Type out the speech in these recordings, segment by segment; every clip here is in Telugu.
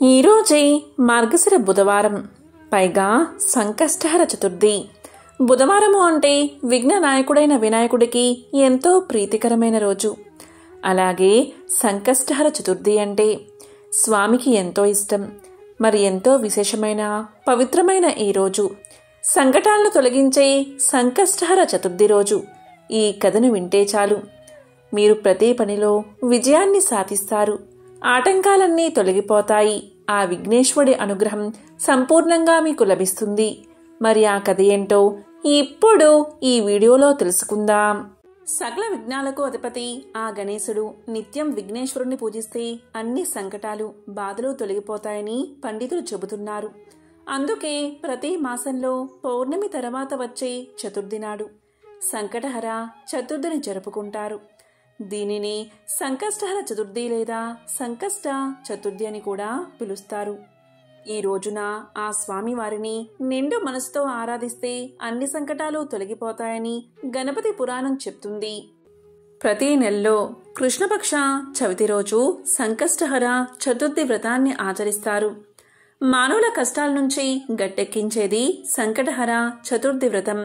ఈరోజే మార్గశిర బుధవారం, పైగా సంకష్టహర చతుర్థి. బుధవారము అంటే విఘ్న నాయకుడైన వినాయకుడికి ఎంతో ప్రీతికరమైన రోజు. అలాగే సంకష్టహర చతుర్థి అంటే స్వామికి ఎంతో ఇష్టం. మరి ఎంతో విశేషమైన పవిత్రమైన ఈ రోజు, సంకటాలను తొలగించే సంకష్టహర చతుర్థి రోజు. ఈ కథను వింటే చాలు, మీరు ప్రతి పనిలో విజయాన్ని సాధిస్తారు. ఆటంకాలన్నీ తొలగిపోతాయి. ఆ విఘ్నేశ్వరుడి అనుగ్రహం సంపూర్ణంగా మీకు లభిస్తుంది. మరి ఆ కథ ఏంటో ఇప్పుడు ఈ వీడియోలో తెలుసుకుందాం. సకల విఘ్నాలకు అధిపతి ఆ గణేశుడు. నిత్యం విఘ్నేశ్వరుణ్ణి పూజిస్తే అన్ని సంకటాలు, బాధలు తొలగిపోతాయని పండితులు చెబుతున్నారు. అందుకే ప్రతి మాసంలో పౌర్ణమి తర్వాత వచ్చే చతుర్థి నాడు సంకటహర చతుర్థిని జరుపుకుంటారు. దీనిని సంకష్టహర చతుర్థి లేదా సంకష్ట చతుర్థి అని కూడా పిలుస్తారు. ఈ రోజున ఆ స్వామి వారిని నిండు మనసుతో ఆరాధిస్తే అన్ని సంకటాలు తొలగిపోతాయని గణపతి పురాణం చెప్తుంది. ప్రతి నెలలో కృష్ణపక్ష చవితి రోజు సంకష్టహర చతుర్థి వ్రతాన్ని ఆచరిస్తారు. మానవుల కష్టాల నుంచి గట్టెక్కించేది సంకటహర చతుర్థి వ్రతం.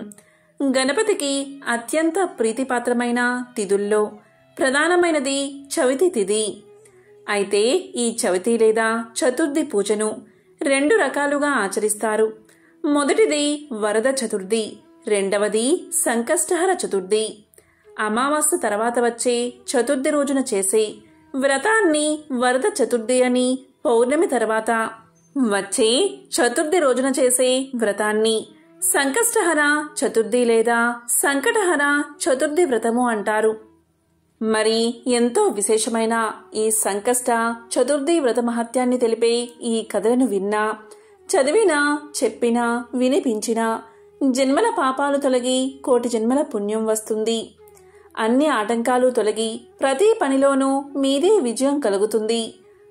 గణపతికి అత్యంత ప్రీతిపాత్రమైన తిథుల్లో ప్రధానమైనది చవితి తిథి. అయితే ఈ చవితి లేదా చతుర్థి పూజను రెండు రకాలుగా ఆచరిస్తారు. మొదటిది వరద చతుర్థి, రెండవది సంకష్టహర చతుర్థి. అమావాస్య తర్వాత వచ్చే చతుర్థి రోజున చేసే వ్రతాన్ని వరద చతుర్థి అని, పౌర్ణమి తర్వాత వచ్చే చతుర్థి రోజున చేసే వ్రతాన్ని సంకష్టహర చతుర్థి లేదా సంకటహర చతుర్థి వ్రతము అంటారు. మరి ఎంతో విశేషమైన ఈ సంకష్ట చతుర్థి వ్రత మహత్యాన్ని తెలిపే ఈ కథలను విన్నా, చదివినా, చెప్పినా, వినిపించినా జన్మల పాపాలు తొలగి కోటి జన్మల పుణ్యం వస్తుంది. అన్ని ఆటంకాలు తొలగి ప్రతి పనిలోనూ మీదే విజయం కలుగుతుంది.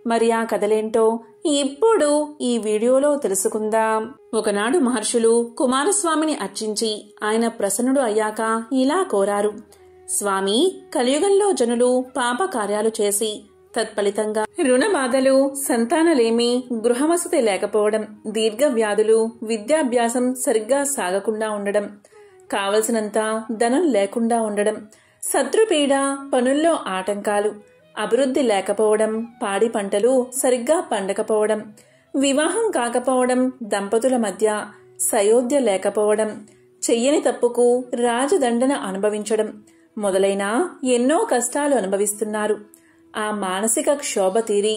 మరి ఆ కథలేంటో ఇప్పుడు ఈ వీడియోలో తెలుసుకుందాం. ఒకనాడు మహర్షులు కుమారస్వామిని అర్చించి ఆయన ప్రసన్నుడు అయ్యాక ఇలా కోరారు: స్వామి, కలియుగంలో జనులు పాప కార్యాలు చేసి తత్ఫలితంగా రుణ బాధలు, సంతానలేమి, గృహవసతి లేకపోవడం, దీర్ఘ వ్యాధులు, విద్యాభ్యాసం సరిగ్గా సాగకుండా ఉండడం, కావలసినంత ధనం లేకుండా ఉండడం, శత్రుపీడ, పనుల్లో ఆటంకాలు, అభివృద్ధి లేకపోవడం, పాడి పంటలు సరిగ్గా పండకపోవడం, వివాహం కాకపోవడం, దంపతుల మధ్య సయోధ్య లేకపోవడం, చెయ్యని తప్పుకు రాజదండన అనుభవించడం మొదలైన ఎన్నో కష్టాలు అనుభవిస్తున్నారు. ఆ మానసిక క్షోభ తీరి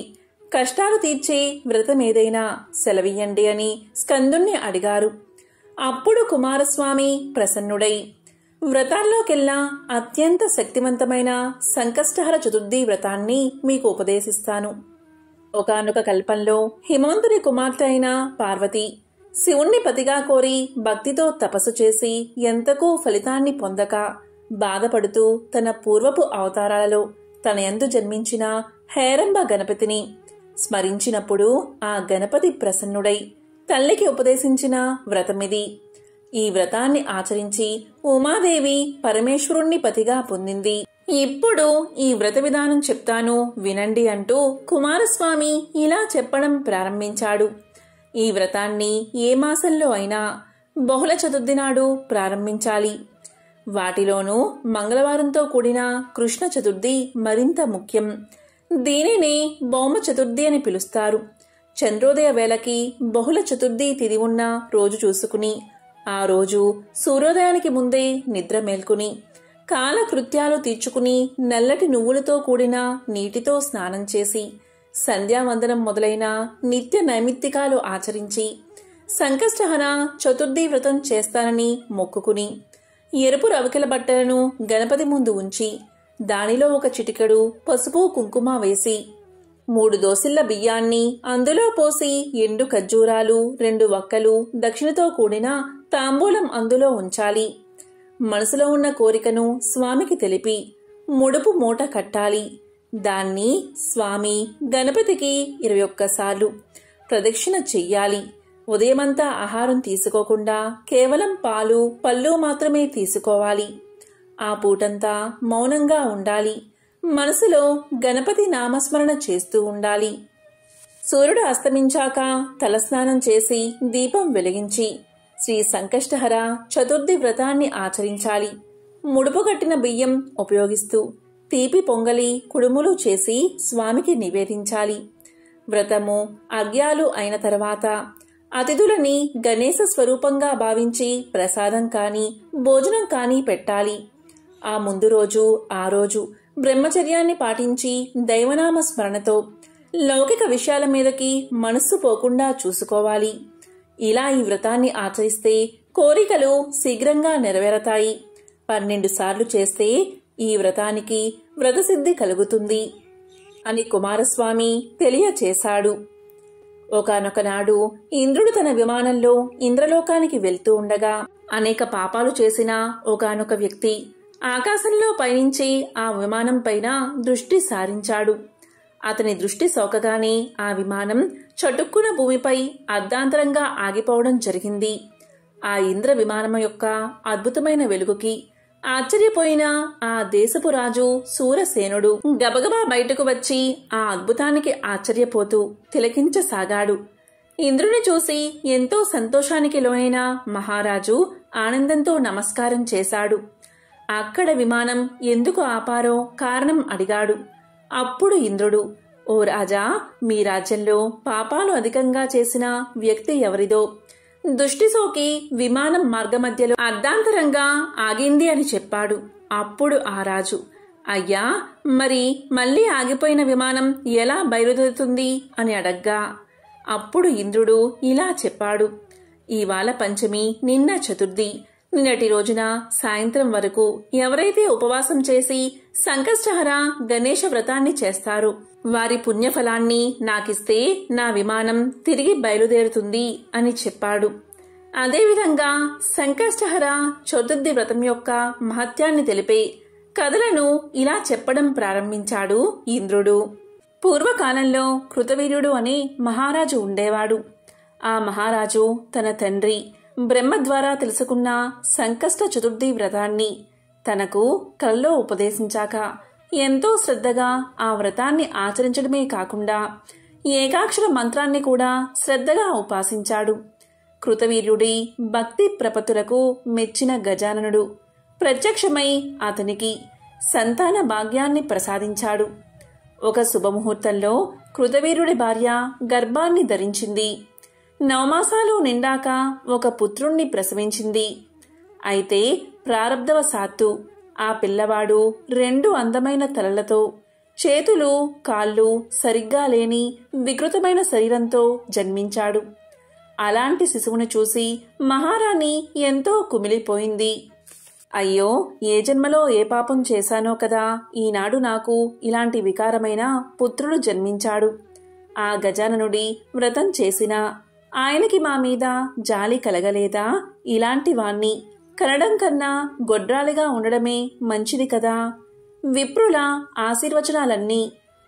కష్టాలు తీర్చే వ్రతమేదైనా సెలవియ్యండి అని స్కందుణ్ణి అడిగారు. అప్పుడు కుమారస్వామి ప్రసన్నుడై, వ్రతాల్లోకెల్లా అత్యంత శక్తివంతమైన సంకష్టహర చతుర్థి వ్రతాన్ని మీకు ఉపదేశిస్తాను. ఒకానొక కల్పంలో హిమవంతుని కుమార్తె అయిన పార్వతి శివుణ్ణి పతిగా కోరి భక్తితో తపస్సు చేసి ఎంతకూ ఫలితాన్ని పొందక బాధపడుతూ తన పూర్వపు అవతారాలలో తన యందు జన్మించిన హేరంబ గణపతిని స్మరించినప్పుడు ఆ గణపతి ప్రసన్నుడై తల్లికి ఉపదేశించిన వ్రతమిది. ఈ వ్రతాన్ని ఆచరించి ఉమాదేవి పరమేశ్వరుణ్ణి పతిగా పొందింది. ఇప్పుడు ఈ వ్రత విధానం చెప్తాను వినండి అంటూ కుమారస్వామి ఇలా చెప్పడం ప్రారంభించాడు. ఈ వ్రతాన్ని ఏ మాసంలో అయినా బహుళ చతుర్థి నాడు ప్రారంభించాలి. వాటిలోనూ మంగళవారంతో కూడిన కృష్ణ చతుర్థి మరింత ముఖ్యం. దీనిని భౌమ చతుర్థి అని పిలుస్తారు. చంద్రోదయ వేళకి బహుళ చతుర్థి తిథి ఉన్న రోజు చూసుకుని ఆ రోజు సూర్యోదయానికి ముందే నిద్ర మేల్కొని కాలకృత్యాలు తీర్చుకుని నల్లటి నువ్వులతో కూడిన నీటితో స్నానం చేసి సంధ్యావందనం మొదలైన నిత్య నైమిత్తికాలు ఆచరించి సంకష్టహర చతుర్థి వ్రతం చేస్తానని మొక్కుకుని ఎరుపు రవికెల బట్టలను గణపతి ముందు ఉంచి దానిలో ఒక చిటికెడు పసుపు కుంకుమ వేసి 3 దోసిళ్ల బియ్యాన్ని అందులో పోసి ఎండు ఖర్జూరాలు 2 వక్కలు దక్షిణతో కూడిన తాంబూలం అందులో ఉంచాలి. మనసులో ఉన్న కోరికను స్వామికి తెలిపి ముడుపు మూట కట్టాలి. దాన్ని స్వామి గణపతికి 21 సార్లు ప్రదక్షిణ చెయ్యాలి. ఉదయమంతా ఆహారం తీసుకోకుండా కేవలం పాలు, పళ్ళు మాత్రమే తీసుకోవాలి. ఆ పూటంతా మౌనంగా ఉండాలి. మనసులో గణపతి నామస్మరణ చేస్తూ ఉండాలి. సూర్యుడు అస్తమించాక తలస్నానం చేసి దీపం వెలిగించి శ్రీ సంకష్టహర చతుర్థి వ్రతాన్ని ఆచరించాలి. ముడుపుగట్టిన బియ్యం ఉపయోగిస్తూ తీపి పొంగలి కుడుములు చేసి స్వామికి నివేదించాలి. వ్రతము అర్ఘ్యాలు అయిన తర్వాత అతిథులని గణేశ స్వరూపంగా భావించి ప్రసాదం కాని భోజనం కాని పెట్టాలి. ఆ ముందు రోజు ఆ రోజు బ్రహ్మచర్యాన్ని పాటించి దైవనామ స్మరణతో లౌకిక విషయాల మీదకి మనస్సు పోకుండా చూసుకోవాలి. ఇలా ఈ వ్రతాన్ని ఆచరిస్తే కోరికలు శీఘ్రంగా నెరవేరతాయి. 12 సార్లు చేస్తే ఈ వ్రతానికి వ్రతసిద్ధి కలుగుతుంది అని కుమారస్వామి తెలియచేశాడు. ఒకానొకనాడు ఇంద్రుడు తన విమానంలో ఇంద్రలోకానికి వెళ్తూ ఉండగా అనేక పాపాలు చేసిన ఒకానొక వ్యక్తి ఆకాశంలో పయనించి ఆ విమానం పైన దృష్టి సారించాడు. అతని దృష్టి సోకగానే ఆ విమానం చటుక్కున భూమిపై అర్ధాంతరంగా ఆగిపోవడం జరిగింది. ఆ ఇంద్ర విమానం యొక్క అద్భుతమైన వెలుగుకి ఆశ్చర్యపోయిన ఆ దేశపు రాజు సూరసేనుడు గబగబా బయటకు వచ్చి ఆ అద్భుతానికి ఆశ్చర్యపోతూ తిలకించసాగాడు. ఇంద్రుని చూసి ఎంతో సంతోషానికి లోనైన మహారాజు ఆనందంతో నమస్కారం చేశాడు. అక్కడ విమానం ఎందుకు ఆపారో కారణం అడిగాడు. అప్పుడు ఇంద్రుడు, ఓ రాజా, మీ రాజ్యంలో పాపాలు అధికంగా చేసిన వ్యక్తి ఎవరిదో దృష్టి సోకి విమానం మార్గమధ్యలో అర్ధాంతరంగా ఆగింది అని చెప్పాడు. అప్పుడు ఆ రాజు, అయ్యా, మరి మళ్లీ ఆగిపోయిన విమానం ఎలా బయలుదేరుతుంది అని అడగ్గా అప్పుడు ఇంద్రుడు ఇలా చెప్పాడు. ఇవాళ పంచమి, నిన్న చతుర్థి. నిన్నటి రోజున సాయంత్రం వరకు ఎవరైతే ఉపవాసం చేసి సంకష్టహర గణేశ వ్రతాన్ని చేస్తారో వారి పుణ్యఫలాన్ని నాకిస్తే నా విమానం తిరిగి బయలుదేరుతుంది అని చెప్పాడు. అదేవిధంగా సంకష్టహర చతుర్థి వ్రతం యొక్క మహత్యాన్ని తెలిపే కథలను ఇలా చెప్పడం ప్రారంభించాడు ఇంద్రుడు. పూర్వకాలంలో కృతవీర్యుడు అనే మహారాజు ఉండేవాడు. ఆ మహారాజు తన తండ్రి బ్రహ్మ ద్వారా తెలుసుకున్న సంకష్ట చతుర్థి వ్రతాన్ని తనకు కల్లో ఉపదేశించాక ఎంతో శ్రద్ధగా ఆ వ్రతాన్ని ఆచరించడమే కాకుండా ఏకాక్షర మంత్రాన్ని కూడా శ్రద్ధగా ఉపాసించాడు. కృతవీర్యుడి భక్తి ప్రపత్తులకు మెచ్చిన గజాననుడు ప్రత్యక్షమై అతనికి సంతాన భాగ్యాన్ని ప్రసాదించాడు. ఒక శుభముహూర్తంలో కృతవీర్యుడి భార్య గర్భాన్ని ధరించింది. 9 మాసాలు నిండాక ఒక పుత్రుణ్ణి ప్రసవించింది. అయితే ప్రారబ్ధవశాత్తు ఆ పిల్లవాడు 2 అందమైన తలలతో, చేతులు కాళ్ళు సరిగ్గా లేని వికృతమైన శరీరంతో జన్మించాడు. అలాంటి శిశువును చూసి మహారాణి ఎంతో కుమిలిపోయింది. అయ్యో, ఏ జన్మలో ఏ పాపం చేశానో కదా ఈనాడు నాకు ఇలాంటి వికారమైన పుత్రుడు జన్మించాడు. ఆ గజాననుడి వ్రతం చేసినా ఆయనకి మా మీద జాలి కలగలేదా? ఇలాంటి వాణ్ణి కనడం కన్నా గొడ్రాలిగా ఉండడమే మంచిది కదా. విప్రుల ఆశీర్వచనాలన్నీ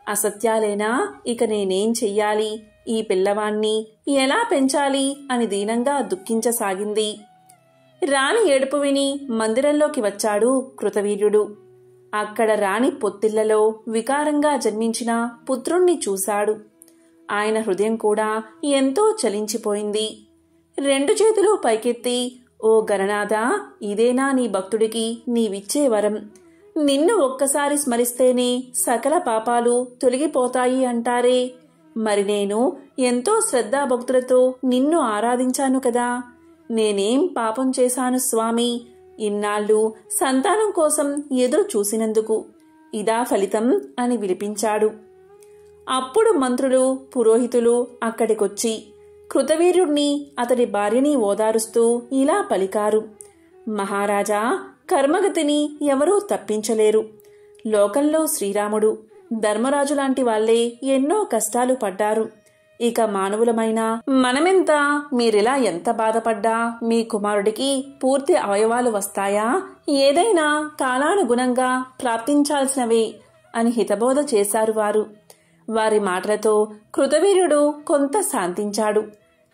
అసత్యాలేనా? ఇక నేనేం చెయ్యాలి? ఈ పిల్లవాణ్ణి ఎలా పెంచాలి అని దీనంగా దుఃఖించసాగింది. రాణి ఏడుపు విని మందిరంలోకి వచ్చాడు కృతవీర్యుడు. అక్కడ రాణి పొత్తిళ్లలో వికారంగా జన్మించిన పుత్రుణ్ణి చూశాడు. ఆయన హృదయం కూడా ఎంతో చలించిపోయింది. 2 చేతులు పైకెత్తి, ఓ గణనాథా, ఇదేనా నీ భక్తుడికి నీవిచ్చే వరం? నిన్ను ఒక్కసారి స్మరిస్తేనే సకల పాపాలు తొలగిపోతాయి అంటారే. మరి నేను ఎంతో శ్రద్ధాభక్తులతో నిన్ను ఆరాధించాను కదా. నేనేం పాపం చేశాను స్వామి? ఇన్నాళ్ళు సంతానం కోసం ఎదురు చూసినందుకు ఇదా ఫలితం అని విలిపించాడు. అప్పుడు మంత్రులు, పురోహితులు అక్కడికొచ్చి కృతవీర్యుణ్ణి అతడి భార్యని ఓదారుస్తూ ఇలా పలికారు. మహారాజా, కర్మగతిని ఎవరూ తప్పించలేరు. లోకంలో శ్రీరాముడు, ధర్మరాజు లాంటి వాళ్లే ఎన్నో కష్టాలు పడ్డారు. ఇక మానవులమైన మనమెంత? మీరిలా ఎంత బాధపడ్డా మీ కుమారుడికి పూర్తి అవయవాలు వస్తాయా? ఏదైనా కాలానుగుణంగా ప్రాప్తించాల్సినవే అని హితబోధ చేశారు వారు. వారి మాటలతో కృతవీర్యుడు కొంత శాంతించాడు.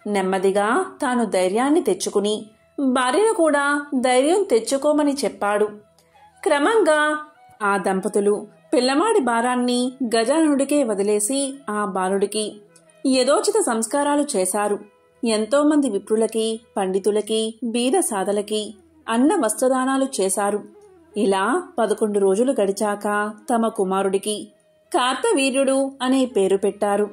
నెమ్మదిగా తాను ధైర్యాన్ని తెచ్చుకుని భార్యను కూడా ధైర్యం తెచ్చుకోమని చెప్పాడు. క్రమంగా ఆ దంపతులు పిల్లవాడి భారాన్ని గజాననుడికే వదిలేసి ఆ బాలుడికి యథోచిత సంస్కారాలు చేశారు. ఎంతోమంది విప్రులకి, పండితులకి, బీద సాదలకి అన్న వస్త్రదానాలు చేశారు. ఇలా 11 రోజులు గడిచాక తమ కుమారుడికి కార్తవీర్యుడు అనే పేరు పెట్టారు.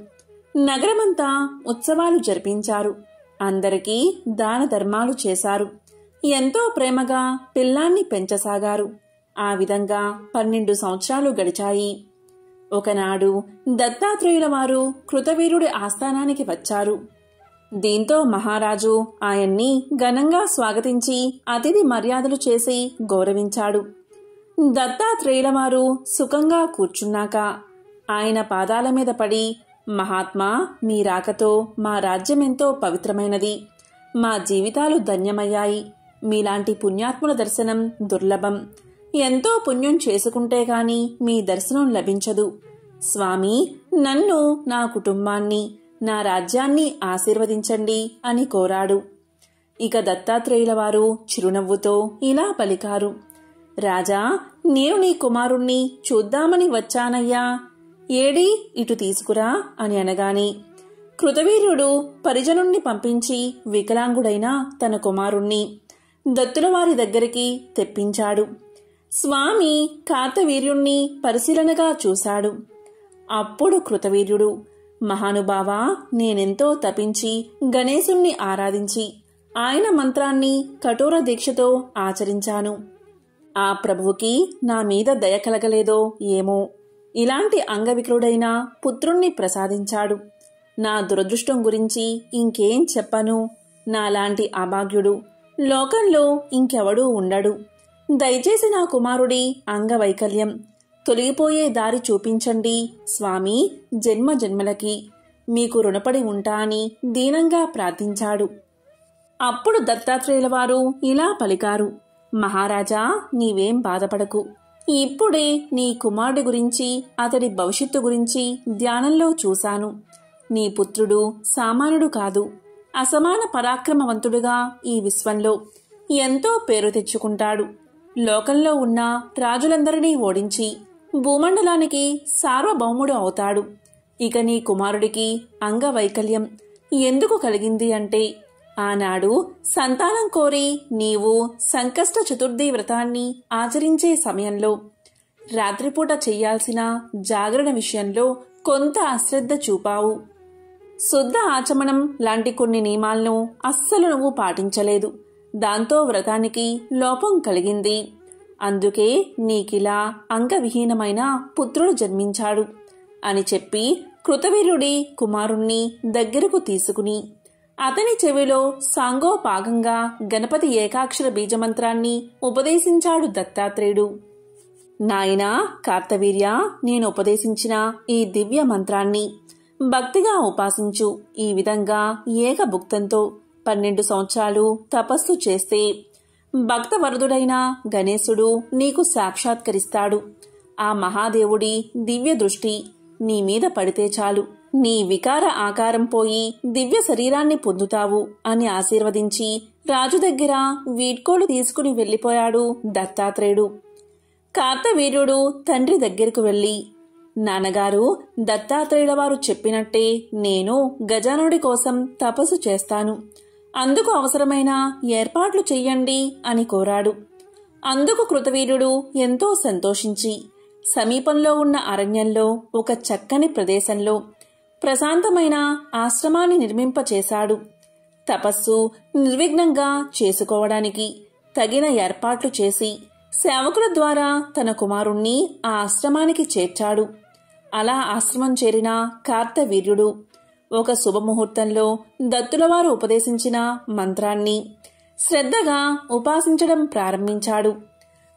నగరమంతా ఉత్సవాలు జరిపించారు. అందరికీ దాన ధర్మాలు చేశారు. ఎంతో ప్రేమగా పిల్లాన్ని పెంచసాగారు. ఆ విధంగా 12 సంవత్సరాలు గడిచాయి. ఒకనాడు దత్తాత్రేయుల వారు కృతవీర్యుడి ఆస్థానానికి వచ్చారు. దీంతో మహారాజు ఆయన్ని ఘనంగా స్వాగతించి అతిథి మర్యాదలు చేసి గౌరవించాడు. దత్తాత్రేయుల వారు సుఖంగా కూర్చున్నాక ఆయన పాదాల మీద పడి, మహాత్మా, మీ రాకతో మా రాజ్యమెంతో పవిత్రమైనది. మా జీవితాలు ధన్యమయ్యాయి. మీలాంటి పుణ్యాత్ముల దర్శనం దుర్లభం. ఎంతో పుణ్యం చేసుకుంటే గాని మీ దర్శనం లభించదు. స్వామి, నన్ను, నా కుటుంబాన్ని, నా రాజ్యాన్ని ఆశీర్వదించండి అని కోరాడు. ఇక దత్తాత్రేయుల వారు చిరునవ్వుతో ఇలా పలికారు. రాజా, నేను నీ కుమారుణ్ణి చూద్దామని వచ్చానయ్యా. ఏడి, ఇటు తీసుకురా అని అనగాని కృతవీర్యుడు పరిజనుణ్ణి పంపించి వికలాంగుడైన తన కుమారుణ్ణి దత్తులవారి దగ్గరికి తెప్పించాడు. స్వామి కార్తవీర్యుణ్ణి పరిశీలనగా చూశాడు. అప్పుడు కృతవీర్యుడు, మహానుభావా, నేనెంతో తపించి గణేశుణ్ణి ఆరాధించి ఆయన మంత్రాన్ని కఠోర దీక్షతో ఆచరించాను. ఆ ప్రభువుకి నా మీద దయ కలగలేదో ఏమో, ఇలాంటి అంగవికలుడైన పుత్రుణ్ణి ప్రసాదించాడు. నా దురదృష్టం గురించి ఇంకేం చెప్పను. నాలాంటి అభాగ్యుడు లోకంలో ఇంకెవడూ ఉండడు. దయచేసి నా కుమారుడి అంగవైకల్యం తొలగిపోయే దారి చూపించండి స్వామి. జన్మ జన్మలకి మీకు రుణపడి ఉంటా అని దీనంగా ప్రార్థించాడు. అప్పుడు దత్తాత్రేయుల వారు ఇలా పలికారు. మహారాజా, నీవేం బాధపడకు. ఇప్పుడే నీ కుమారుడి గురించి, అతడి భవిష్యత్తు గురించి ధ్యానంలో చూశాను. నీ పుత్రుడు సామాన్యుడు కాదు. అసమాన పరాక్రమవంతుడుగా ఈ విశ్వంలో ఎంతో పేరు తెచ్చుకుంటాడు. లోకంలో ఉన్న రాజులందరినీ ఓడించి భూమండలానికి సార్వభౌముడు అవుతాడు. ఇక నీ కుమారుడికి అంగవైకల్యం ఎందుకు కలిగింది అంటే, ఆనాడు సంతానం కోరి నీవు సంకష్ట చతుర్థి వ్రతాన్ని ఆచరించే సమయంలో రాత్రిపూట చెయ్యాల్సిన జాగరణ విషయంలో కొంత అశ్రద్ధ చూపావు. శుద్ధ ఆచమనం లాంటి కొన్ని నియమాలను అస్సలు నువ్వు పాటించలేదు. దాంతో వ్రతానికి లోపం కలిగింది. అందుకే నీకిలా అంగవిహీనమైన పుత్రుడు జన్మించాడు అని చెప్పి కృతవీర్యుడి కుమారుణ్ణి దగ్గరకు తీసుకుని అతని చెవిలో సాంగోపాగంగా గణపతి ఏకాక్షర బీజమంత్రాన్ని ఉపదేశించాడు దత్తాత్రేయుడు. నాయనా కార్తవీర్య, నేను ఉపదేశించిన ఈ దివ్య మంత్రాన్ని భక్తిగా ఉపాసించు. ఈ విధంగా ఏకభుక్తంతో 12 సంవత్సరాలు తపస్సు చేస్తే భక్తవరదుడైన గణేశుడు నీకు సాక్షాత్కరిస్తాడు. ఆ మహాదేవుడి దివ్య దృష్టి నీ మీద పడితే చాలు, నీ వికార ఆకారం పోయి దివ్య శరీరాన్ని పొందుతావు అని ఆశీర్వదించి రాజు దగ్గర వీడ్కోలు తీసుకుని వెళ్లిపోయాడు దత్తాత్రేయుడు. కార్తవీర్యుడు తండ్రి దగ్గరకు వెళ్లి, నాన్నగారు, దత్తాత్రేయుల వారు చెప్పినట్టే నేను గజానుడి కోసం తపస్సు చేస్తాను. అందుకు అవసరమైన ఏర్పాట్లు చెయ్యండి అని కోరాడు. అందుకు కృతవీర్యుడు ఎంతో సంతోషించి సమీపంలో ఉన్న అరణ్యంలో ఒక చక్కని ప్రదేశంలో ప్రశాంతమైన ఆశ్రమాన్ని నిర్మింపచేశాడు. తపస్సు నిర్విఘ్నంగా చేసుకోవడానికి తగిన ఏర్పాట్లు చేసి సేవకుల ద్వారా తన కుమారుణ్ణి ఆ ఆశ్రమానికి చేర్చాడు. అలా ఆశ్రమం చేరిన కార్తవీర్యుడు ఒక శుభముహూర్తంలో దత్తులవారు ఉపదేశించిన మంత్రాన్ని శ్రద్ధగా ఉపాసించడం ప్రారంభించాడు.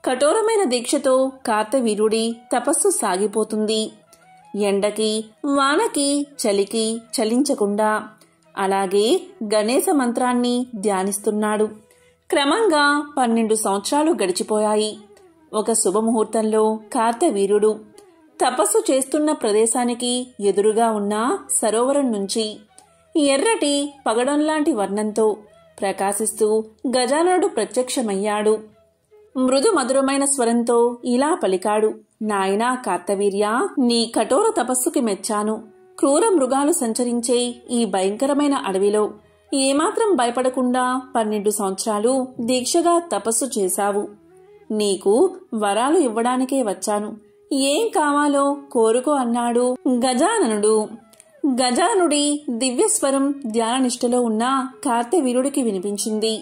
కఠోరమైన దీక్షతో కార్తవీర్యుడి తపస్సు సాగిపోతుంది. ఎండకి, వానకి, చలికి చలించకుండా అలాగే గణేశ మంత్రాన్ని ధ్యానిస్తున్నాడు. క్రమంగా 12 సంవత్సరాలు గడిచిపోయాయి. ఒక శుభముహూర్తంలో కార్తవీర్యుడు తపస్సు చేస్తున్న ప్రదేశానికి ఎదురుగా ఉన్న సరోవరం నుంచి ఎర్రటి పగడంలాంటి వర్ణంతో ప్రకాశిస్తూ గజాననుడు ప్రత్యక్షమయ్యాడు. మృదు మధురమైన స్వరంతో ఇలా పలికాడు. నాయనా కార్తవీర్య, నీ కఠోర తపస్సుకి మెచ్చాను. క్రూర మృగాలు సంచరించే ఈ భయంకరమైన అడవిలో ఏమాత్రం భయపడకుండా 12 సంవత్సరాలు దీక్షగా తపస్సు చేశావు. నీకు వరాలు ఇవ్వడానికే వచ్చాను. ఏం కావాలో కోరుకో అన్నాడు గజాననుడు. గజాననుడి దివ్యస్వరం ధ్యాననిష్టలో ఉన్న కార్తవీర్యుడికి వినిపించింది.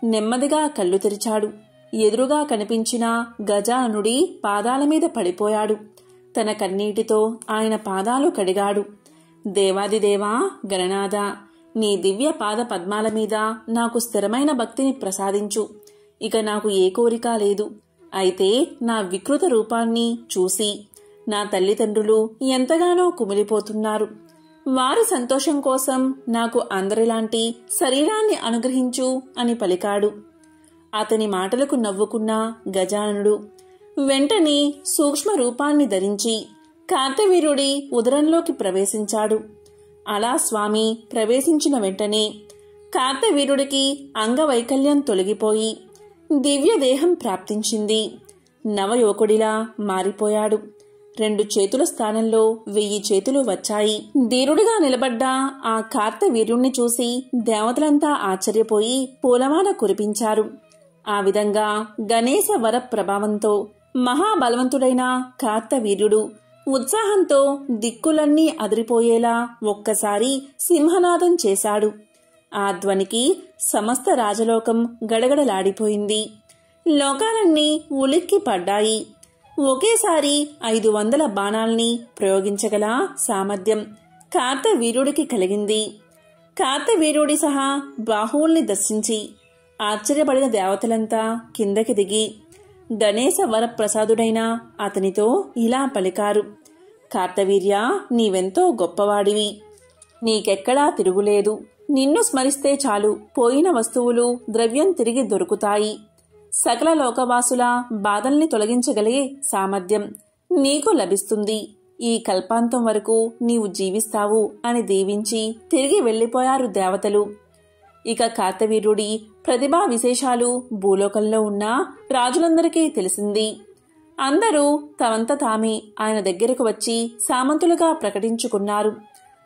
నెమ్మదిగా కళ్ళు తెరిచాడు. ఎదురుగా కనిపించిన గజాననుడి పాదాల మీద పడిపోయాడు. తన కన్నీటితో ఆయన పాదాలు కడిగాడు. దేవాదిదేవా గణనాథ, నీ దివ్య పాద పద్మాల మీద నాకు స్థిరమైన భక్తిని ప్రసాదించు. ఇక నాకు ఏ కోరిక లేదు. అయితే నా వికృత రూపాన్ని చూసి నా తల్లిదండ్రులు ఎంతగానో కుమిలిపోతున్నారు. వారి సంతోషం కోసం నాకు అందరిలాంటి శరీరాన్ని అనుగ్రహించు అని పలికాడు. అతని మాటలకు నవ్వుకున్న గజాననుడు వెంటనే సూక్ష్మ రూపాన్ని ధరించి కార్తవీర్యుడి ఉదరంలోకి ప్రవేశించాడు. అలా స్వామి ప్రవేశించిన వెంటనే కార్తవీర్యుడికి అంగవైకల్యం తొలగిపోయి దివ్య దేహం ప్రాప్తించింది. నవయువకుడిలా మారిపోయాడు. 2 చేతుల స్థానంలో 1000 చేతులు వచ్చాయి. ధీరుడిగా నిలబడ్డ ఆ కార్తవీర్యుణ్ణి చూసి దేవతలంతా ఆశ్చర్యపోయి పూలమాల కురిపించారు. ఆ విధంగా గణేశ వర ప్రభావంతో మహాబలవంతుడైన కార్తవీర్యుడు ఉత్సాహంతో దిక్కులన్నీ అదిరిపోయేలా ఒక్కసారి సింహనాదం చేశాడు. ఆ ధ్వనికి సమస్త రాజలోకం గడగడలాడిపోయింది. లోకాలన్నీ ఉలిక్కి పడ్డాయి. ఒకేసారి 500 బాణాల్ని ప్రయోగించగల సామర్థ్యం కార్తవీర్యుడికి కలిగింది. కార్తవీర్యుడి సహా బాహువుల్ని దర్శించి ఆశ్చర్యపడిన దేవతలంతా కిందకి దిగి గణేశ వరప్రసాదుడైన అతనితో ఇలా పలికారు. కార్తవీర్య, నీవెంతో గొప్పవాడివి. నీకెక్కడా తిరుగులేదు. నిన్ను స్మరిస్తే చాలు పోయిన వస్తువులు, ద్రవ్యం తిరిగి దొరుకుతాయి. సకల లోకవాసుల బాధల్ని తొలగించగలిగే సామర్థ్యం నీకు లభిస్తుంది. ఈ కల్పాంతం వరకు నీవు జీవిస్తావు అని దీవించి తిరిగి వెళ్లిపోయారు దేవతలు. ఇక కార్తవీర్యుడి ప్రతిభా విశేషాలు భూలోకంలో ఉన్న రాజులందరికీ తెలిసింది. అందరూ తమంత తామే ఆయన దగ్గరకు వచ్చి సామంతులుగా ప్రకటించుకున్నారు.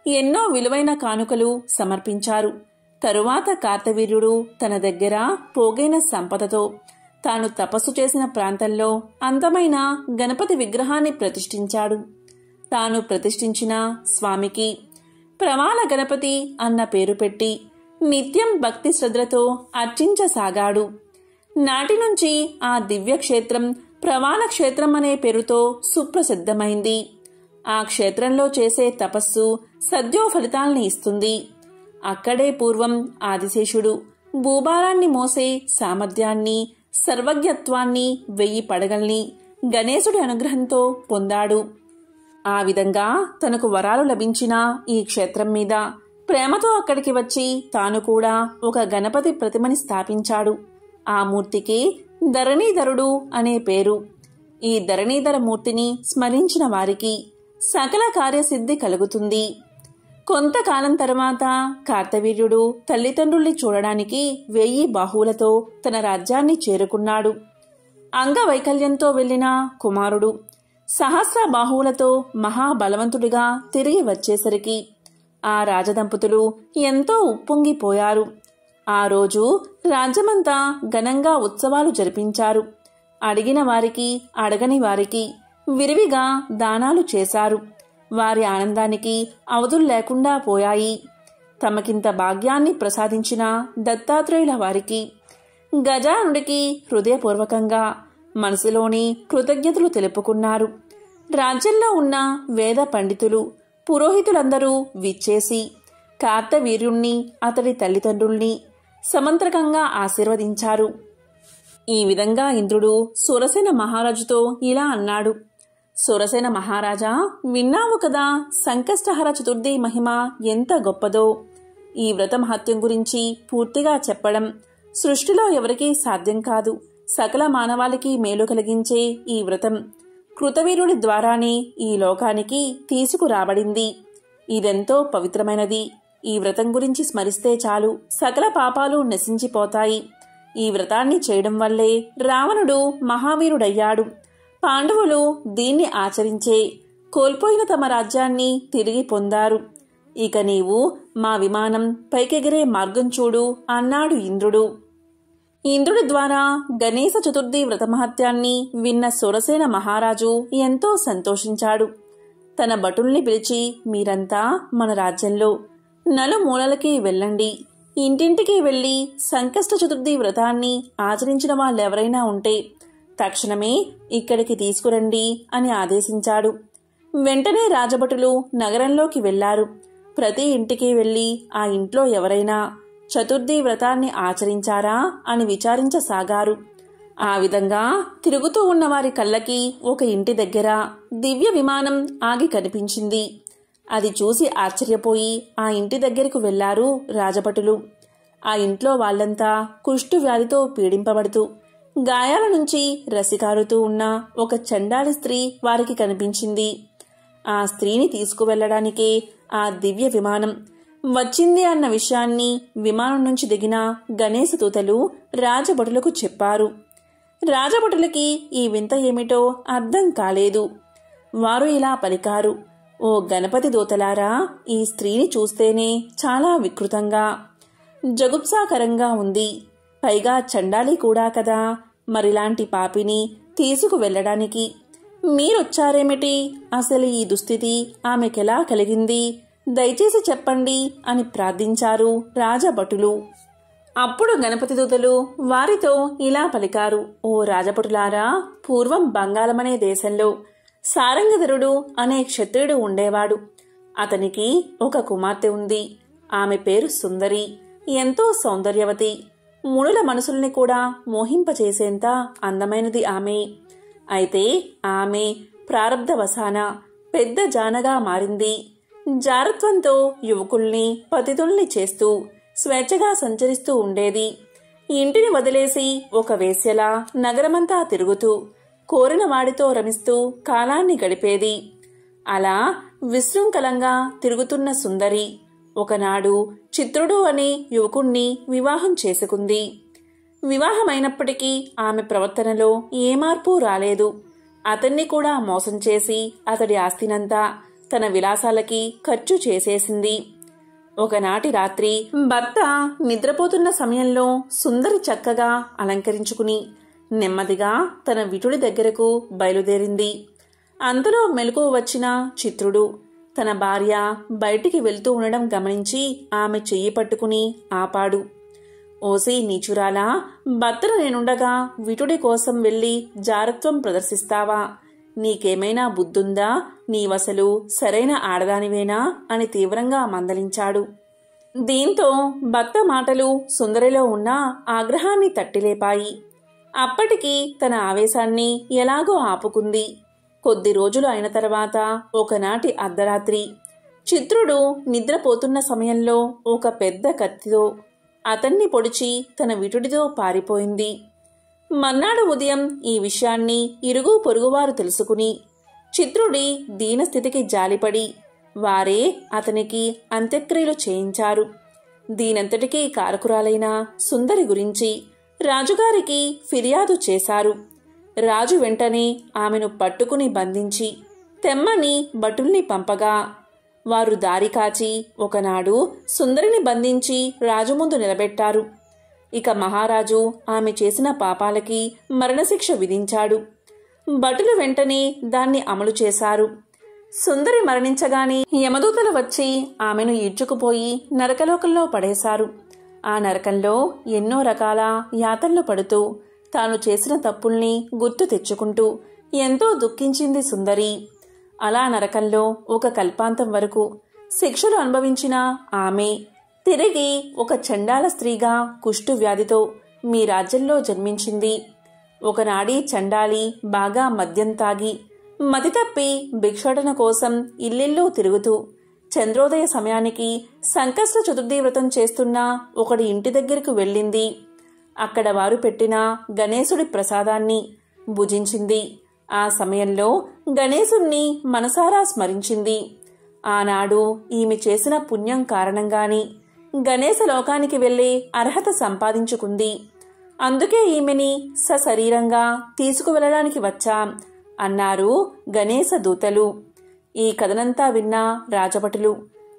ఎన్నో విలువైన కానుకలు సమర్పించారు. తరువాత కార్తవీర్యుడు తన దగ్గర పోగైన సంపదతో తాను తపస్సు చేసిన ప్రాంతంలో అందమైన గణపతి విగ్రహాన్ని ప్రతిష్ఠించాడు. తాను ప్రతిష్ఠించిన స్వామికి ప్రమాణ గణపతి అన్న పేరు పెట్టి నిత్యం భక్తి శ్రద్ధలతో అర్చించసాగాడు. నాటి నుంచి ఆ దివ్యక్షేత్రం ప్రమాణ క్షేత్రం అనే పేరుతో సుప్రసిద్ధమైంది. ఆ క్షేత్రంలో చేసే తపస్సు సద్యో ఫలితాల్ని ఇస్తుంది. అక్కడే పూర్వం ఆదిశేషుడు భూభారాన్ని మోసే సామర్థ్యాన్ని, సర్వజ్ఞత్వాన్ని, 1000 పడగల్ని గణేశుడి అనుగ్రహంతో పొందాడు. ఆ విధంగా తనకు వరాలు లభించిన ఈ క్షేత్రం మీద ప్రేమతో అక్కడికి వచ్చి తాను కూడా ఒక గణపతి ప్రతిమని స్థాపించాడు. ఆ మూర్తికి ధరణీధరుడు అనే పేరు. ఈ ధరణీధర మూర్తిని స్మరించిన వారికి సకల కార్యసిద్ధి కలుగుతుంది. కొంతకాలం తరువాత కార్తవీర్యుడు తల్లిదండ్రుల్ని చూడడానికి 1000 బాహువులతో తన రాజ్యాన్ని చేరుకున్నాడు. అంగవైకల్యంతో వెళ్లిన కుమారుడు సహస్ర బాహువులతో మహాబలవంతుడిగా తిరిగి వచ్చేసరికి ఆ రాజదంపతులు ఎంతో ఉప్పొంగిపోయారు. ఆ రోజు రాజ్యమంతా ఘనంగా ఉత్సవాలు జరిపించారు. అడిగిన వారికి, అడగని వారికి విరివిగా దానాలు చేశారు. వారి ఆనందానికి అవధులు లేకుండా పోయాయి. తమకింత భాగ్యాన్ని ప్రసాదించిన దత్తాత్రేయుల వారికి, గజానుడికి హృదయపూర్వకంగా మనసులోని కృతజ్ఞతలు తెలుపుకున్నారు. రాజ్యంలో ఉన్న వేద పండితులు, పురోహితులందరూ విచ్చేసి కార్తవీర్యుణ్ణి, అతడి తల్లిదండ్రుల్ని సమంత్రకంగా ఆశీర్వదించారు. ఈ విధంగా ఇంద్రుడు సురసేన మహారాజుతో ఇలా అన్నాడు. సురసేన మహారాజా, విన్నావు కదా సంకష్టహర చతుర్థి మహిమ ఎంత గొప్పదో. ఈ వ్రత మహత్యం గురించి పూర్తిగా చెప్పడం సృష్టిలో ఎవరికీ సాధ్యం కాదు. సకల మానవాళికి మేలు కలిగించే ఈ వ్రతం కృతవీరుడి ద్వారానే ఈ లోకానికి తీసుకురాబడింది. ఇదెంతో పవిత్రమైనది. ఈ వ్రతం గురించి స్మరిస్తే చాలు సకల పాపాలు నశించిపోతాయి. ఈ వ్రతాన్ని చేయడం వల్లే రావణుడు మహావీరుడయ్యాడు. పాండవులు దీన్ని ఆచరించే కోల్పోయిన తమ రాజ్యాన్ని తిరిగి పొందారు. ఇక నీవు మా విమానం పైకెగిరే మార్గం చూడు అన్నాడు ఇంద్రుడు. ఇంద్రుడి ద్వారా గణేశ చతుర్థి వ్రతమహత్యాన్ని విన్న సురసేన మహారాజు ఎంతో సంతోషించాడు. తన భటుల్ని పిలిచి, మీరంతా మన రాజ్యంలో నలుమూలలకి వెళ్ళండి. ఇంటింటికి వెళ్లి సంకష్ట చతుర్థి వ్రతాన్ని ఆచరించిన వాళ్ళెవరైనా ఉంటే తక్షణమే ఇక్కడికి తీసుకురండి అని ఆదేశించాడు. వెంటనే రాజభటులు నగరంలోకి వెళ్లారు. ప్రతి ఇంటికి వెళ్లి ఆ ఇంట్లో ఎవరైనా చతుర్థి వ్రతాన్ని ఆచరించారా అని విచారించసాగారు. ఆ విధంగా తిరుగుతూ ఉన్న వారి కళ్ళకి ఒక ఇంటి దగ్గర దివ్య విమానం ఆగి కనిపించింది. అది చూసి ఆశ్చర్యపోయి ఆ ఇంటి దగ్గరకు వెళ్లారు రాజభటులు. ఆ ఇంట్లో వాళ్లంతా కుష్టు వ్యాధితో పీడింపబడుతూ గాయాల నుంచి రసికారుతూ ఉన్న ఒక చండాలి స్త్రీ వారికి కనిపించింది. ఆ స్త్రీని తీసుకువెళ్లడానికే ఆ దివ్య విమానం వచ్చింది అన్న విషయాన్ని విమానం నుంచి దిగిన గణేశ దూతలు రాజభటులకు చెప్పారు. రాజభటులకి ఈ వింత ఏమిటో అర్థం కాలేదు. వారు ఇలా పలికారు, ఓ గణపతి దూతలారా, ఈ స్త్రీని చూస్తేనే చాలా వికృతంగా జగుప్సాకరంగా ఉంది. పైగా చండాలి కూడా కదా. మరిలాంటి పాపిని తీసుకువెళ్లడానికి మీరొచ్చారేమిటి? అసలు ఈ దుస్థితి ఆమెకెలా కలిగింది? దయచేసి చెప్పండి అని ప్రార్థించారు రాజభటులు. అప్పుడు గణపతి దూతలు వారితో ఇలా పలికారు, ఓ రాజభటులారా, పూర్వం బంగాళమనే దేశంలో సారంగధరుడు అనే క్షత్రియుడు ఉండేవాడు. అతనికి ఒక కుమార్తె ఉంది. ఆమె పేరు సుందరి. ఎంతో సౌందర్యవతి. మునుల మనసుల్ని కూడా మోహింపచేసేంత అందమైనది ఆమె. అయితే ఆమె ప్రారబ్ధవశాన పెద్ద జానగా మారింది. జారత్వంతో యువకుల్ని పతితుల్ని చేస్తూ స్వేచ్ఛగా సంచరిస్తూ ఉండేది. ఇంటిని వదిలేసి ఒక వేశ్యలా నగరమంతా తిరుగుతూ కోరిన వాడితో రమిస్తూ కాలాన్ని గడిపేది. అలా విశృంఖలంగా తిరుగుతున్న సుందరి ఒకనాడు చిత్రుడు అనే యువకుణ్ణి వివాహం చేసుకుంది. వివాహమైనప్పటికీ ఆమె ప్రవర్తనలో ఏ మార్పు రాలేదు. అతన్ని కూడా మోసం చేసి అతడి ఆస్తినంతా తన విలాసాలకి ఖర్చు చేసేసింది. ఒకనాటి రాత్రి భర్త నిద్రపోతున్న సమయంలో సుందరి చక్కగా అలంకరించుకుని నెమ్మదిగా తన విటుడి దగ్గరకు బయలుదేరింది. అంతలో మెలకువ వచ్చిన చిత్రుడు తన భార్య బయటికి వెళ్తూ ఉండడం గమనించి ఆమె చెయ్యి పట్టుకుని ఆపాడు. ఓసి నీచురాలా, భర్తను నేనుండగా విటుడి కోసం వెళ్లి జారత్వం ప్రదర్శిస్తావా? నీకేమైనా బుద్ధుందా? నీవసలు సరైన ఆడదానివేనా అని తీవ్రంగా మందలించాడు. దీంతో భర్త మాటలు సుందరిలో ఉన్న ఆగ్రహాన్ని తట్టిలేపాయి. అప్పటికి తన ఆవేశాన్ని ఎలాగో ఆపుకుంది. కొద్ది రోజులు అయిన తర్వాత ఒకనాటి అర్ధరాత్రి చిత్రుడు నిద్రపోతున్న సమయంలో ఒక పెద్ద కత్తితో అతన్ని పొడిచి తన విటుడితో పారిపోయింది. మర్నాడు ఉదయం ఈ విషయాన్ని ఇరుగు పొరుగువారు తెలుసుకుని చిత్రుడి దీనస్థితికి జాలిపడి వారే అతనికి అంత్యక్రియలు చేయించారు. దీనంతటికీ కారకురాలైన సుందరి గురించి రాజుగారికి ఫిర్యాదు చేశారు. రాజు వెంటనే ఆమెను పట్టుకుని బంధించి తెమ్మని భటుల్ని పంపగా వారు దారి కాచి ఒకనాడు సుందరిని బంధించి రాజు ముందు నిలబెట్టారు. ఇక మహారాజు ఆమె చేసిన పాపాలకి మరణశిక్ష విధించాడు. భటులు వెంటనే దాన్ని అమలు చేశారు. సుందరి మరణించగానే యమదూతలు వచ్చి ఆమెను ఈడ్చుకుపోయి నరకలోకంలో పడేశారు. ఆ నరకంలో ఎన్నో రకాల యాతనలు పడుతూ తాను చేసిన తప్పుల్ని గుర్తు తెచ్చుకుంటూ ఎంతో దుఃఖించింది సుందరి. అలా నరకంలో ఒక కల్పాంతం వరకు శిక్షలు అనుభవించిన ఆమె తిరిగి ఒక చండాల స్త్రీగా కుష్టు వ్యాధితో మీ రాజ్యంలో జన్మించింది. ఒకనాడి చండాలి బాగా మద్యం తాగి మతి తప్పి భిక్షాటన కోసం ఇల్లిల్లు తిరుగుతూ చంద్రోదయ సమయానికి సంకష్ట చతుర్థి వ్రతం చేస్తున్న ఒకడి ఇంటి దగ్గరకు వెళ్ళింది. అక్కడ వారు పెట్టిన గణేశుడి ప్రసాదాన్ని భుజించింది. ఆ సమయంలో గణేశుణ్ణి మనసారా స్మరించింది. ఆనాడు ఈమె చేసిన పుణ్యం కారణంగానే గణేశ లోకానికి వెళ్లే అర్హత సంపాదించుకుంది. అందుకే ఈమెని సశరీరంగా తీసుకువెళ్లడానికి వచ్చాం అన్నారు గణేశ దూతలు. ఈ కథనంతా విన్న రాజభటులు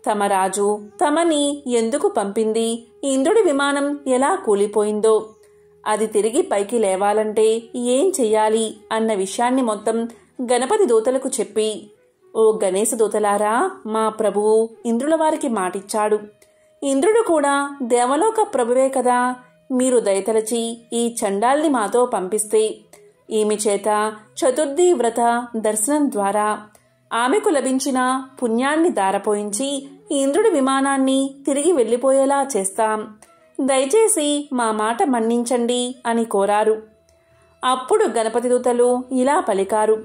తమ రాజు తమని ఎందుకు పంపింది, ఇంద్రుడి విమానం ఎలా కూలిపోయిందో, అది తిరిగి పైకి లేవాలంటే ఏం చెయ్యాలి అన్న విషయాన్ని మొత్తం గణపతి దూతలకు చెప్పి, ఓ గణేశ దూతలారా, మా ప్రభువు ఇంద్రుల వారికి మాటిచ్చాడు. ఇంద్రుడు కూడా దేవలోక ప్రభువే కదా. మీరు దయతలచి ఈ చండాల్ని మాతో పంపిస్తే ఈమె చేత చతుర్థి వ్రత దర్శనం ద్వారా ఆమెకు లభించిన పుణ్యాన్ని దారపోయించి ఇంద్రుడి విమానాన్ని తిరిగి వెళ్లిపోయేలా చేస్తాం. దయచేసి మా మాట మన్నించండి అని కోరారు. అప్పుడు గణపతి దూతలు ఇలా పలికారు,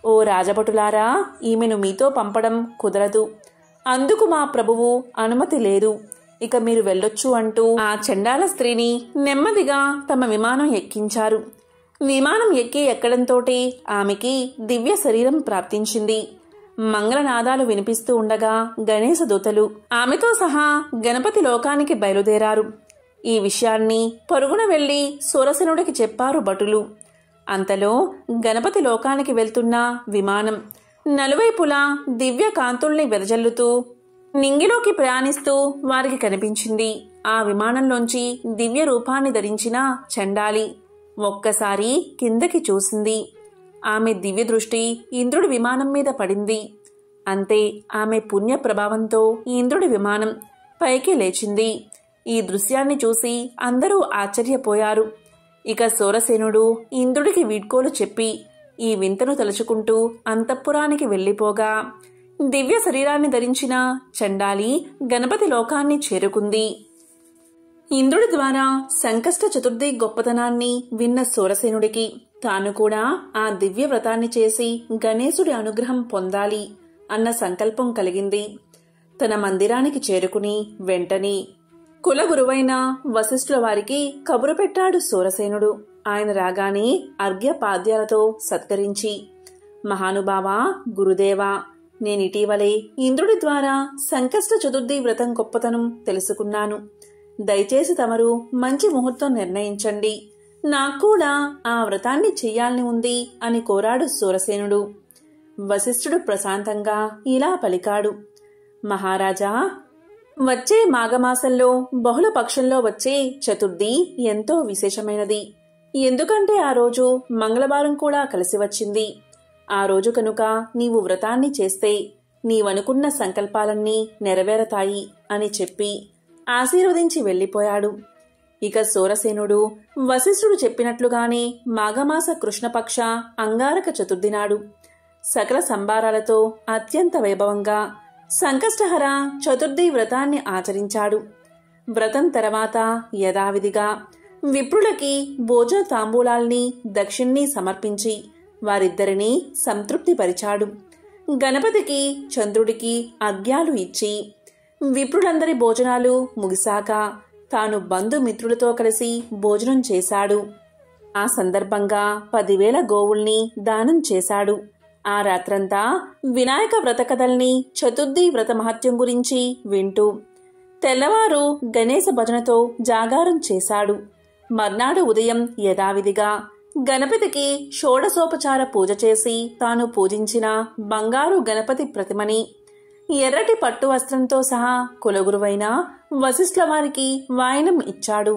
ఓ రాజభటులారా, ఈమెను మీతో పంపడం కుదరదు. అందుకు మా ప్రభువు అనుమతి లేదు. ఇక మీరు వెళ్ళొచ్చు అంటూ ఆ చండాల స్త్రీని నెమ్మదిగా తమ విమానం ఎక్కించారు. విమానం ఎక్కడంతోటే ఆమెకి దివ్య శరీరం ప్రాప్తించింది. మంగళనాదాలు వినిపిస్తూ ఉండగా గణేశ దూతలు ఆమెతో సహా గణపతి లోకానికి బయలుదేరారు. ఈ విషయాన్ని పరుగున వెళ్లి సూరసేనుడికి చెప్పారు భటులు. అంతలో గణపతి లోకానికి వెళ్తున్న విమానం నలువైపులా దివ్య కాంతుల్ని వెదజల్లుతూ నింగిలోకి ప్రయాణిస్తూ వారికి కనిపించింది. ఆ విమానంలోంచి దివ్య రూపాన్ని ధరించిన చండాలి ఒక్కసారి కిందకి చూసింది. ఆమె దివ్య దృష్టి ఇంద్రుడి విమానం మీద పడింది. అంతే, ఆమె పుణ్య ప్రభావంతో ఇంద్రుడి విమానం పైకి లేచింది. ఈ దృశ్యాన్ని చూసి అందరూ ఆశ్చర్యపోయారు. ఇక సూరసేనుడు ఇంద్రుడికి వీడ్కోలు చెప్పి ఈ వింతను తలుచుకుంటూ అంతఃపురానికి వెళ్లిపోగా దివ్య శరీరాన్ని ధరించిన చండాలి గణపతి లోకాన్ని చేరుకుంది. ఇంద్రుడి ద్వారా సంకష్ట చతుర్థి గొప్పతనాన్ని విన్న సూరసేనుడికి తాను కూడా ఆ దివ్య వ్రతాన్ని చేసి గణేశుడి అనుగ్రహం పొందాలి అన్న సంకల్పం కలిగింది. తన మందిరానికి చేరుకుని వెంటనే కులగురువైన వశిష్ఠుల వారికి కబురు పెట్టాడు సూరసేనుడు. ఆయన రాగానే అర్ఘ్యపాద్యాలతో సత్కరించి, మహానుభావా, గురుదేవా, నేనిటీవలే ఇంద్రుడి ద్వారా సంకష్ట చతుర్థి వ్రతం గొప్పతనం తెలుసుకున్నాను. దయచేసి తమరు మంచి ముహూర్తం నిర్ణయించండి. నాక్కూడా ఆ వ్రతాన్ని చెయ్యాలని ఉంది అని కోరాడు సూరసేనుడు. వశిష్ఠుడు ప్రశాంతంగా ఇలా పలికాడు, మహారాజా, వచ్చే మాఘమాసంలో బహుళ పక్షంలో వచ్చే చతుర్థి ఎంతో విశేషమైనది. ఎందుకంటే ఆ రోజు మంగళవారం కూడా కలిసి వచ్చింది. ఆ రోజు కనుక నీవు వ్రతాన్ని చేస్తే నీవనుకున్న సంకల్పాలన్నీ నెరవేరతాయి అని చెప్పి ఆశీర్వదించి వెళ్లిపోయాడు. ఇక సూరసేనుడు వశిష్ఠుడు చెప్పినట్లుగానే మాఘమాస కృష్ణపక్ష అంగారక చతుర్థి నాడు సకల సంబారాలతో అత్యంత వైభవంగా సంకష్టహర చతుర్థి వ్రతాన్ని ఆచరించాడు. వ్రతం తర్వాత యథావిధిగా విప్రులకి భోజన తాంబూలాల్ని దక్షిణ్ణి సమర్పించి వారిద్దరినీ సంతృప్తిపరిచాడు. గణపతికి చంద్రుడికి అర్ఘ్యాలు ఇచ్చి విప్రులందరి భోజనాలు ముగిశాక తాను బంధుమిత్రులతో కలిసి భోజనం చేశాడు. ఆ సందర్భంగా 10,000 గోవుల్ని దానం చేశాడు. ఆ రాత్రంతా వినాయక వ్రత కథల్ని, చతుర్థి వ్రత మహత్యం గురించి వింటూ తెల్లవారు గణేశ భజనతో జాగారం చేశాడు. మర్నాడు ఉదయం యథావిధిగా గణపతికి షోడశోపచార పూజ చేసి తాను పూజించిన బంగారు గణపతి ప్రతిమని ఎర్రటి పట్టు వస్త్రంతో సహా కులగురువైన వశిష్ఠుల వారికి వాయనం ఇచ్చాడు.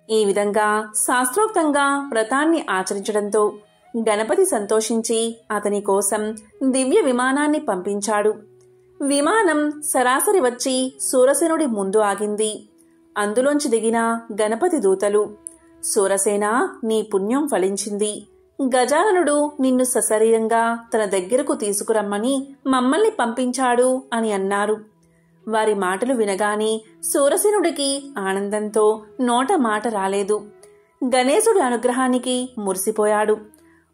ఈ విధంగా శాస్త్రోక్తంగా వ్రతాన్ని ఆచరించడంతో గణపతి సంతోషించి అతని కోసం దివ్య విమానాన్ని పంపించాడు. విమానం సరాసరి వచ్చి సూరసేనుడి ముందు ఆగింది. అందులోంచి దిగిన గణపతి దూతలు, సూరసేన, నీ పుణ్యం ఫలించింది. గజాననుడు నిన్ను సశరీరంగా తన దగ్గరకు తీసుకురమ్మని మమ్మల్ని పంపించాడు అని అన్నారు. వారి మాటలు వినగానే సూరసేనుడికి ఆనందంతో నోట మాట రాలేదు. గణేశుడి అనుగ్రహానికి మురిసిపోయాడు.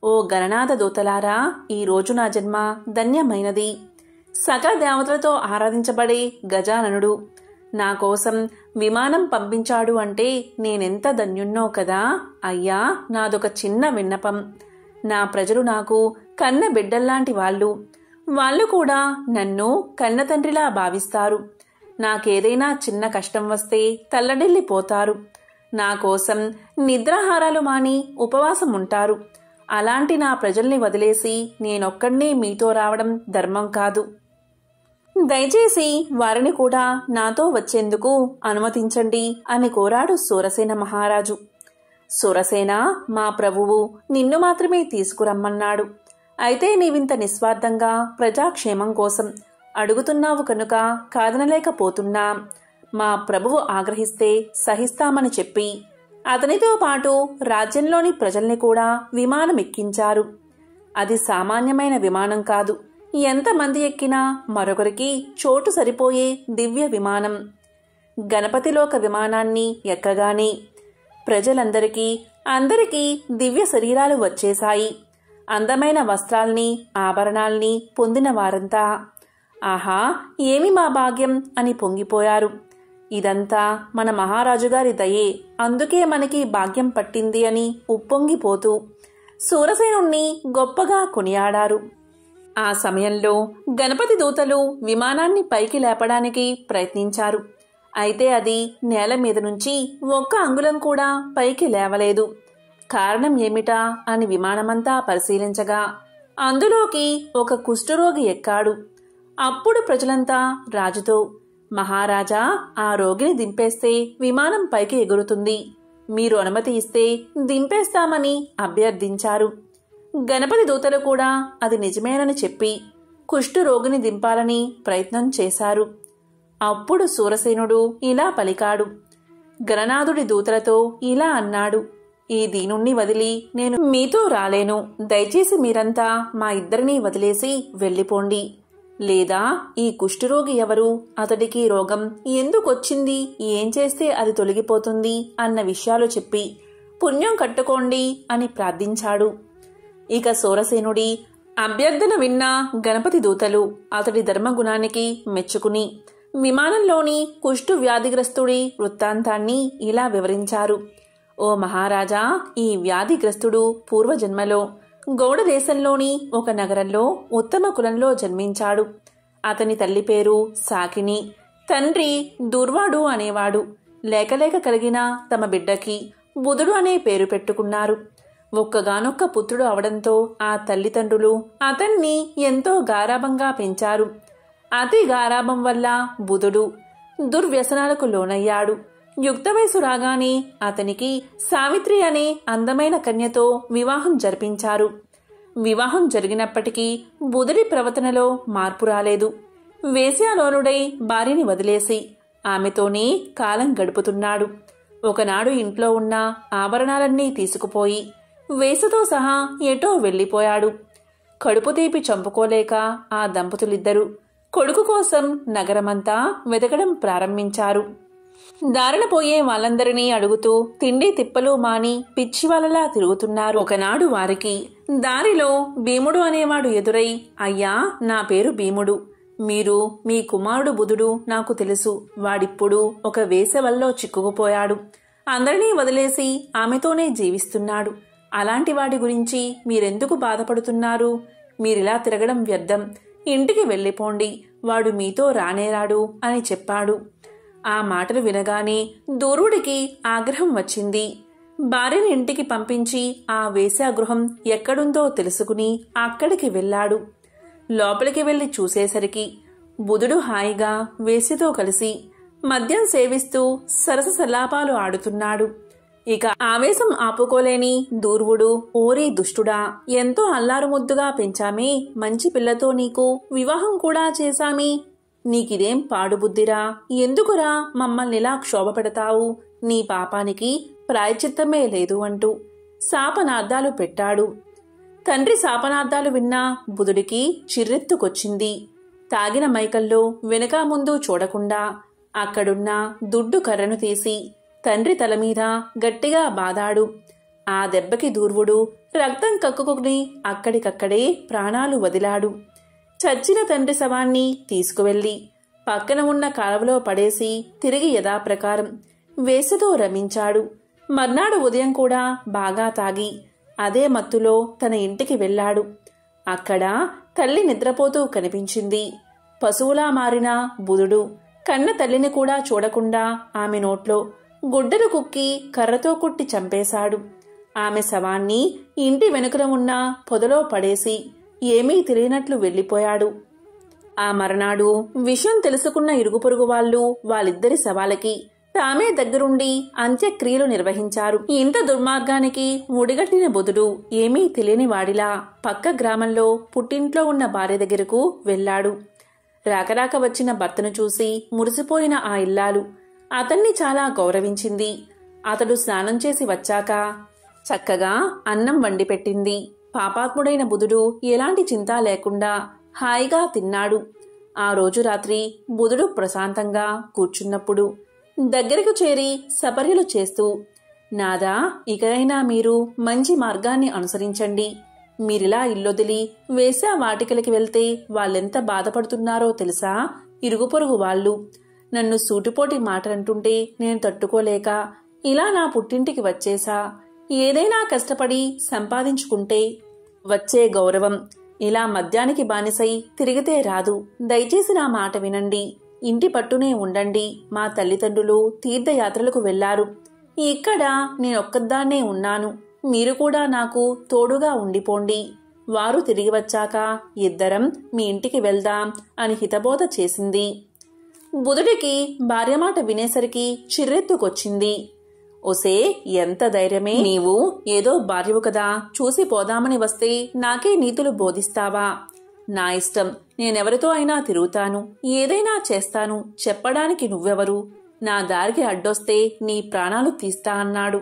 ఓ గణనాథ దూతలారా, ఈ రోజు నా జన్మ ధన్యమైనది. సకల దేవతలతో ఆరాధించబడే గజాననుడు నా కోసం విమానం పంపించాడు అంటే నేనెంత ధన్యున్నో కదా. అయ్యా, నాదొక చిన్న విన్నపం. నా ప్రజలు నాకు కన్న బిడ్డల్లాంటి వాళ్ళు కూడా నన్ను కన్న తండ్రిలా భావిస్తారు. నాకేదైనా చిన్న కష్టం వస్తే తల్లడిల్లిపోతారు. నా కోసం నిద్రాహారాలు మాని ఉపవాసం ఉంటారు. అలాంటి నా ప్రజల్ని వదిలేసి నేనొక్కడినే మీతో రావడం ధర్మం కాదు. దయచేసి వారిని కూడా నాతో వచ్చేందుకు అనుమతించండి అని కోరాడు శూరసేన మహారాజు. శూరసేన, మా ప్రభువు నిన్ను మాత్రమే తీసుకురమ్మన్నాడు. అయితే నీవింత నిస్వార్థంగా ప్రజాక్షేమం కోసం అడుగుతున్నావు కనుక కాదనలేకపోతున్నా. మా ప్రభువు ఆగ్రహిస్తే సహిస్తామని చెప్పి అతనితో పాటు రాజ్యంలోని ప్రజల్ని కూడా విమానం ఎక్కించారు. అది సామాన్యమైన విమానం కాదు. ఎంతమంది ఎక్కినా మరొకరికి చోటు సరిపోయే దివ్య విమానం. గణపతిలోక విమానాన్ని ఎక్కగానే అందరికీ దివ్య శరీరాలు వచ్చేశాయి. అందమైన వస్త్రాల్ని, ఆభరణాల్ని పొందిన వారంతా ఆహా, ఏమి మా భాగ్యం అని పొంగిపోయారు. ఇదంతా మన మహారాజుగారి దయే, అందుకే మనకి భాగ్యం పట్టింది అని ఉప్పొంగిపోతూ శూరసేనుణ్ణి గొప్పగా కొనియాడారు. ఆ సమయంలో గణపతి దూతలు విమానాన్ని పైకి లేపడానికి ప్రయత్నించారు. అయితే అది నేల మీద నుంచి ఒక్క అంగుళం కూడా పైకి లేవలేదు. కారణం ఏమిటా అని విమానమంతా పరిశీలించగా అందులోకి ఒక కుష్ఠరోగి ఎక్కాడు. అప్పుడు ప్రజలంతా రాజుతో, మహారాజా, ఆ రోగిని దింపేస్తే విమానం పైకి ఎగురుతుంది. మీరు అనుమతి ఇస్తే దింపేస్తామని అభ్యర్థించారు. గణపతి దూతలు కూడా అది నిజమేనని చెప్పి కుష్ఠరోగిని దింపాలని ప్రయత్నం చేశారు. అప్పుడు శూరసేనుడు ఇలా పలికాడు. గణనాథుడి దూతలతో ఇలా అన్నాడు, ఈ దీనుణ్ణి వదిలి నేను మీతో రాలేను. దయచేసి మీరంతా మా ఇద్దరినీ వదిలేసి వెళ్ళిపోండి. లేదా ఈ కుష్ఠరోగి ఎవరు, అతడికి రోగం ఎందుకొచ్చింది, ఏం చేస్తే అది తొలగిపోతుంది అన్న విషయాలు చెప్పి పుణ్యం కట్టుకోండి అని ప్రార్థించాడు. ఇక శూరసేనుడి అభ్యర్థన విన్న గణపతి దూతలు అతడి ధర్మగుణానికి మెచ్చుకుని విమానంలోని కుష్ఠు వ్యాధిగ్రస్తుడి వృత్తాంతాన్ని ఇలా వివరించారు. ఓ మహారాజా, ఈ వ్యాధిగ్రస్తుడు పూర్వజన్మలో గౌడ దేశంలోని ఒక నగరంలో ఉత్తమ కులంలో జన్మించాడు. అతని తల్లి పేరు సాకిని, తండ్రి దుర్వాడు అనేవాడు. లేకలేక కలిగిన తమ బిడ్డకి బుధుడు అనే పేరు పెట్టుకున్నారు. ఒక్కగానొక్క పుత్రుడు అవడంతో ఆ తల్లిదండ్రులు అతన్ని ఎంతో గారాబంగా పెంచారు. అతి గారాబం వల్ల బుధుడు దుర్వ్యసనాలకు లోనయ్యాడు. యుక్త వయసు రాగానే అతనికి సావిత్రి అనే అందమైన కన్యతో వివాహం జరిపించారు. వివాహం జరిగినప్పటికీ బుధుడి ప్రవర్తనలో మార్పు రాలేదు. వేశ్యాలోలుడై భార్యని వదిలేసి ఆమెతోనే కాలం గడుపుతున్నాడు. ఒకనాడు ఇంట్లో ఉన్న ఆభరణాలన్నీ తీసుకుపోయి వేసతో సహా ఎటో వెళ్లిపోయాడు. కడుపు తీపి చంపుకోలేక ఆ దంపతులిద్దరూ కొడుకు కోసం నగరమంతా వెతకడం ప్రారంభించారు. దారిన పోయే వాళ్ళందరినీ అడుగుతూ తిండి తిప్పలు మాని పిచ్చివాళ్ళలా తిరుగుతున్నారు. ఒకనాడు వారికి దారిలో భీముడు అనేవాడు ఎదురై, అయ్యా, నా పేరు భీముడు. మీరు మీ కుమారుడు బుధుడు నాకు తెలుసు. వాడిప్పుడు ఒక వేసవల్లో చిక్కుకుపోయాడు. అందరినీ వదిలేసి ఆమెతోనే జీవిస్తున్నాడు. అలాంటి వాడి గురించి మీరెందుకు బాధపడుతున్నారు? మీరిలా తిరగడం వ్యర్థం. ఇంటికి వెళ్ళిపోండి. వాడు మీతో రానేరాడు అని చెప్పాడు. ఆ మాటలు వినగానే దూరుడికి ఆగ్రహం వచ్చింది. భార్యని ఇంటికి పంపించి ఆ వేశ్యాగృహం ఎక్కడుందో తెలుసుకుని అక్కడికి వెళ్ళాడు. లోపలికి వెళ్లి చూసేసరికి బుధుడు హాయిగా వేశ్యతో కలిసి మద్యం సేవిస్తూ సరస సల్లాపాలు ఆడుతున్నాడు. ఇక ఆవేశం ఆపుకోలేని దూర్వుడు, ఓరి దుష్టుడా, ఎంతో అల్లారు ముద్దుగా పెంచామే, మంచి పిల్లతో నీకు వివాహం కూడా చేశామే, నీకిదేం పాడుబుద్ధిరా, ఎందుకురా మమ్మల్నిలా క్షోభ పెడతావు, నీ పాపానికి ప్రాయశ్చిత్తమే లేదు అంటూ శాపనార్థాలు పెట్టాడు. తండ్రి శాపనార్థాలు విన్నా బుధుడికి చిర్రెత్తుకొచ్చింది. తాగిన మైకల్లో వెనక ముందు చూడకుండా అక్కడున్న దుడ్డు కర్రను తీసి తండ్రి తలమీద గట్టిగా బాదాడు. ఆ దెబ్బకి దూర్వుడు రక్తం కక్కుకుని అక్కడికక్కడే ప్రాణాలు వదిలాడు. చచ్చిన తండ్రి శవాన్ని తీసుకువెళ్లి పక్కన ఉన్న కాలువలో పడేసి తిరిగి యథాప్రకారం వేశ్యతో రమించాడు. మర్నాడు ఉదయం కూడా బాగా తాగి అదే మత్తులో తన ఇంటికి వెళ్ళాడు. అక్కడ తల్లి నిద్రపోతూ కనిపించింది. పశువులా మారిన బుధుడు కన్న తల్లిని కూడా చూడకుండా ఆమె నోట్లో గుడ్డలు కుక్కి కర్రతో కుట్టి చంపేశాడు. ఆమె శవాన్ని ఇంటి వెనుకన ఉన్న పొదలో పడేసి ఏమీ తెలియనట్లు వెళ్ళిపోయాడు. ఆ మర్నాడు విషయం తెలుసుకున్న ఇరుగు పొరుగు వాళ్ళు వాళ్ళిద్దరి శవాలకి తామే దగ్గరుండి అంత్యక్రియలు నిర్వహించారు. ఇంత దుర్మార్గానికి ముడిగట్టిన బుధుడు ఏమీ తెలియని వాడిలా పక్క గ్రామంలో పుట్టింట్లో ఉన్న భార్య దగ్గరకు వెళ్లాడు. రాకరాక వచ్చిన భర్తను చూసి మురిసిపోయిన ఆ ఇల్లాలు అతన్ని చాలా గౌరవించింది. అతడు స్నానం చేసి వచ్చాక చక్కగా అన్నం వండిపెట్టింది. పాపాత్ముడైన బుధుడు ఎలాంటి చింత లేకుండా హాయిగా తిన్నాడు. ఆ రోజు రాత్రి బుధుడు ప్రశాంతంగా కూర్చున్నప్పుడు దగ్గరకు చేరి సపర్యలు చేస్తూ, నాదా, ఇకైనా మీరు మంచి మార్గాన్ని అనుసరించండి. మీరిలా ఇల్లొదిలి వేశ్యా వాటికలకి వెళ్తే వాళ్ళెంత బాధపడుతున్నారో తెలుసా? ఇరుగు పొరుగు వాళ్ళు నన్ను సూటిపోటి మాటలంటుంటే నేను తట్టుకోలేక ఇలా నా పుట్టింటికి వచ్చేసా. ఏదైనా కష్టపడి సంపాదించుకుంటే వచ్చే గౌరవం ఇలా మద్యానికి బానిసై తిరిగితే రాదు. దయచేసి నా మాట వినండి. ఇంటి పట్టునే ఉండండి. మా తల్లిదండ్రులు తీర్థయాత్రలకు వెళ్లారు. ఇక్కడ నేనొక్కదాన్నే ఉన్నాను. మీరు కూడా నాకు తోడుగా ఉండిపోండి. వారు తిరిగి వచ్చాక ఇద్దరం మీ ఇంటికి వెళ్దాం అని హితబోధ చేసింది. బుధుడికి భార్య మాట వినేసరికి చిర్రెత్తుకొచ్చింది. ఒసే, ఎంత ధైర్యమే! నీవు ఏదో భార్యవు కదా, చూసి పోదామని వస్తే నాకే నీతులు బోధిస్తావా? నా ఇష్టం. నేనెవరితో అయినా తిరుగుతాను, ఏదైనా చేస్తాను. చెప్పడానికి నువ్వెవరు? నా దారికి అడ్డొస్తే నీ ప్రాణాలు తీస్తా అన్నాడు.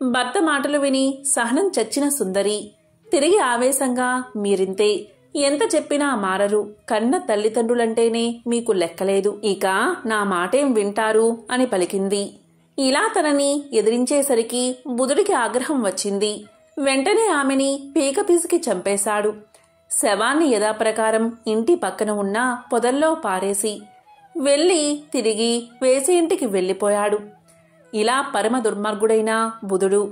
భర్త మాటలు విని సహనం చచ్చిన సుందరి తిరిగి ఆవేశంగా, మీరింతే, ఎంత చెప్పినా మారరు. కన్న తల్లిదండ్రులంటేనే మీకు లెక్కలేదు. ఇక నా మాటేం వింటారు అని పలికింది. ఇలా తనని ఎదిరించేసరికి బుధుడికి ఆగ్రహం వచ్చింది. వెంటనే ఆమెని పీక పిసికి చంపేశాడు. శవాన్ని యథాప్రకారం ఇంటి పక్కన ఉన్న పొదల్లో పారేసి వెళ్లి తిరిగి వేసి ఇంటికి వెళ్లిపోయాడు. ఇలా పరమ దుర్మార్గుడైన బుధుడు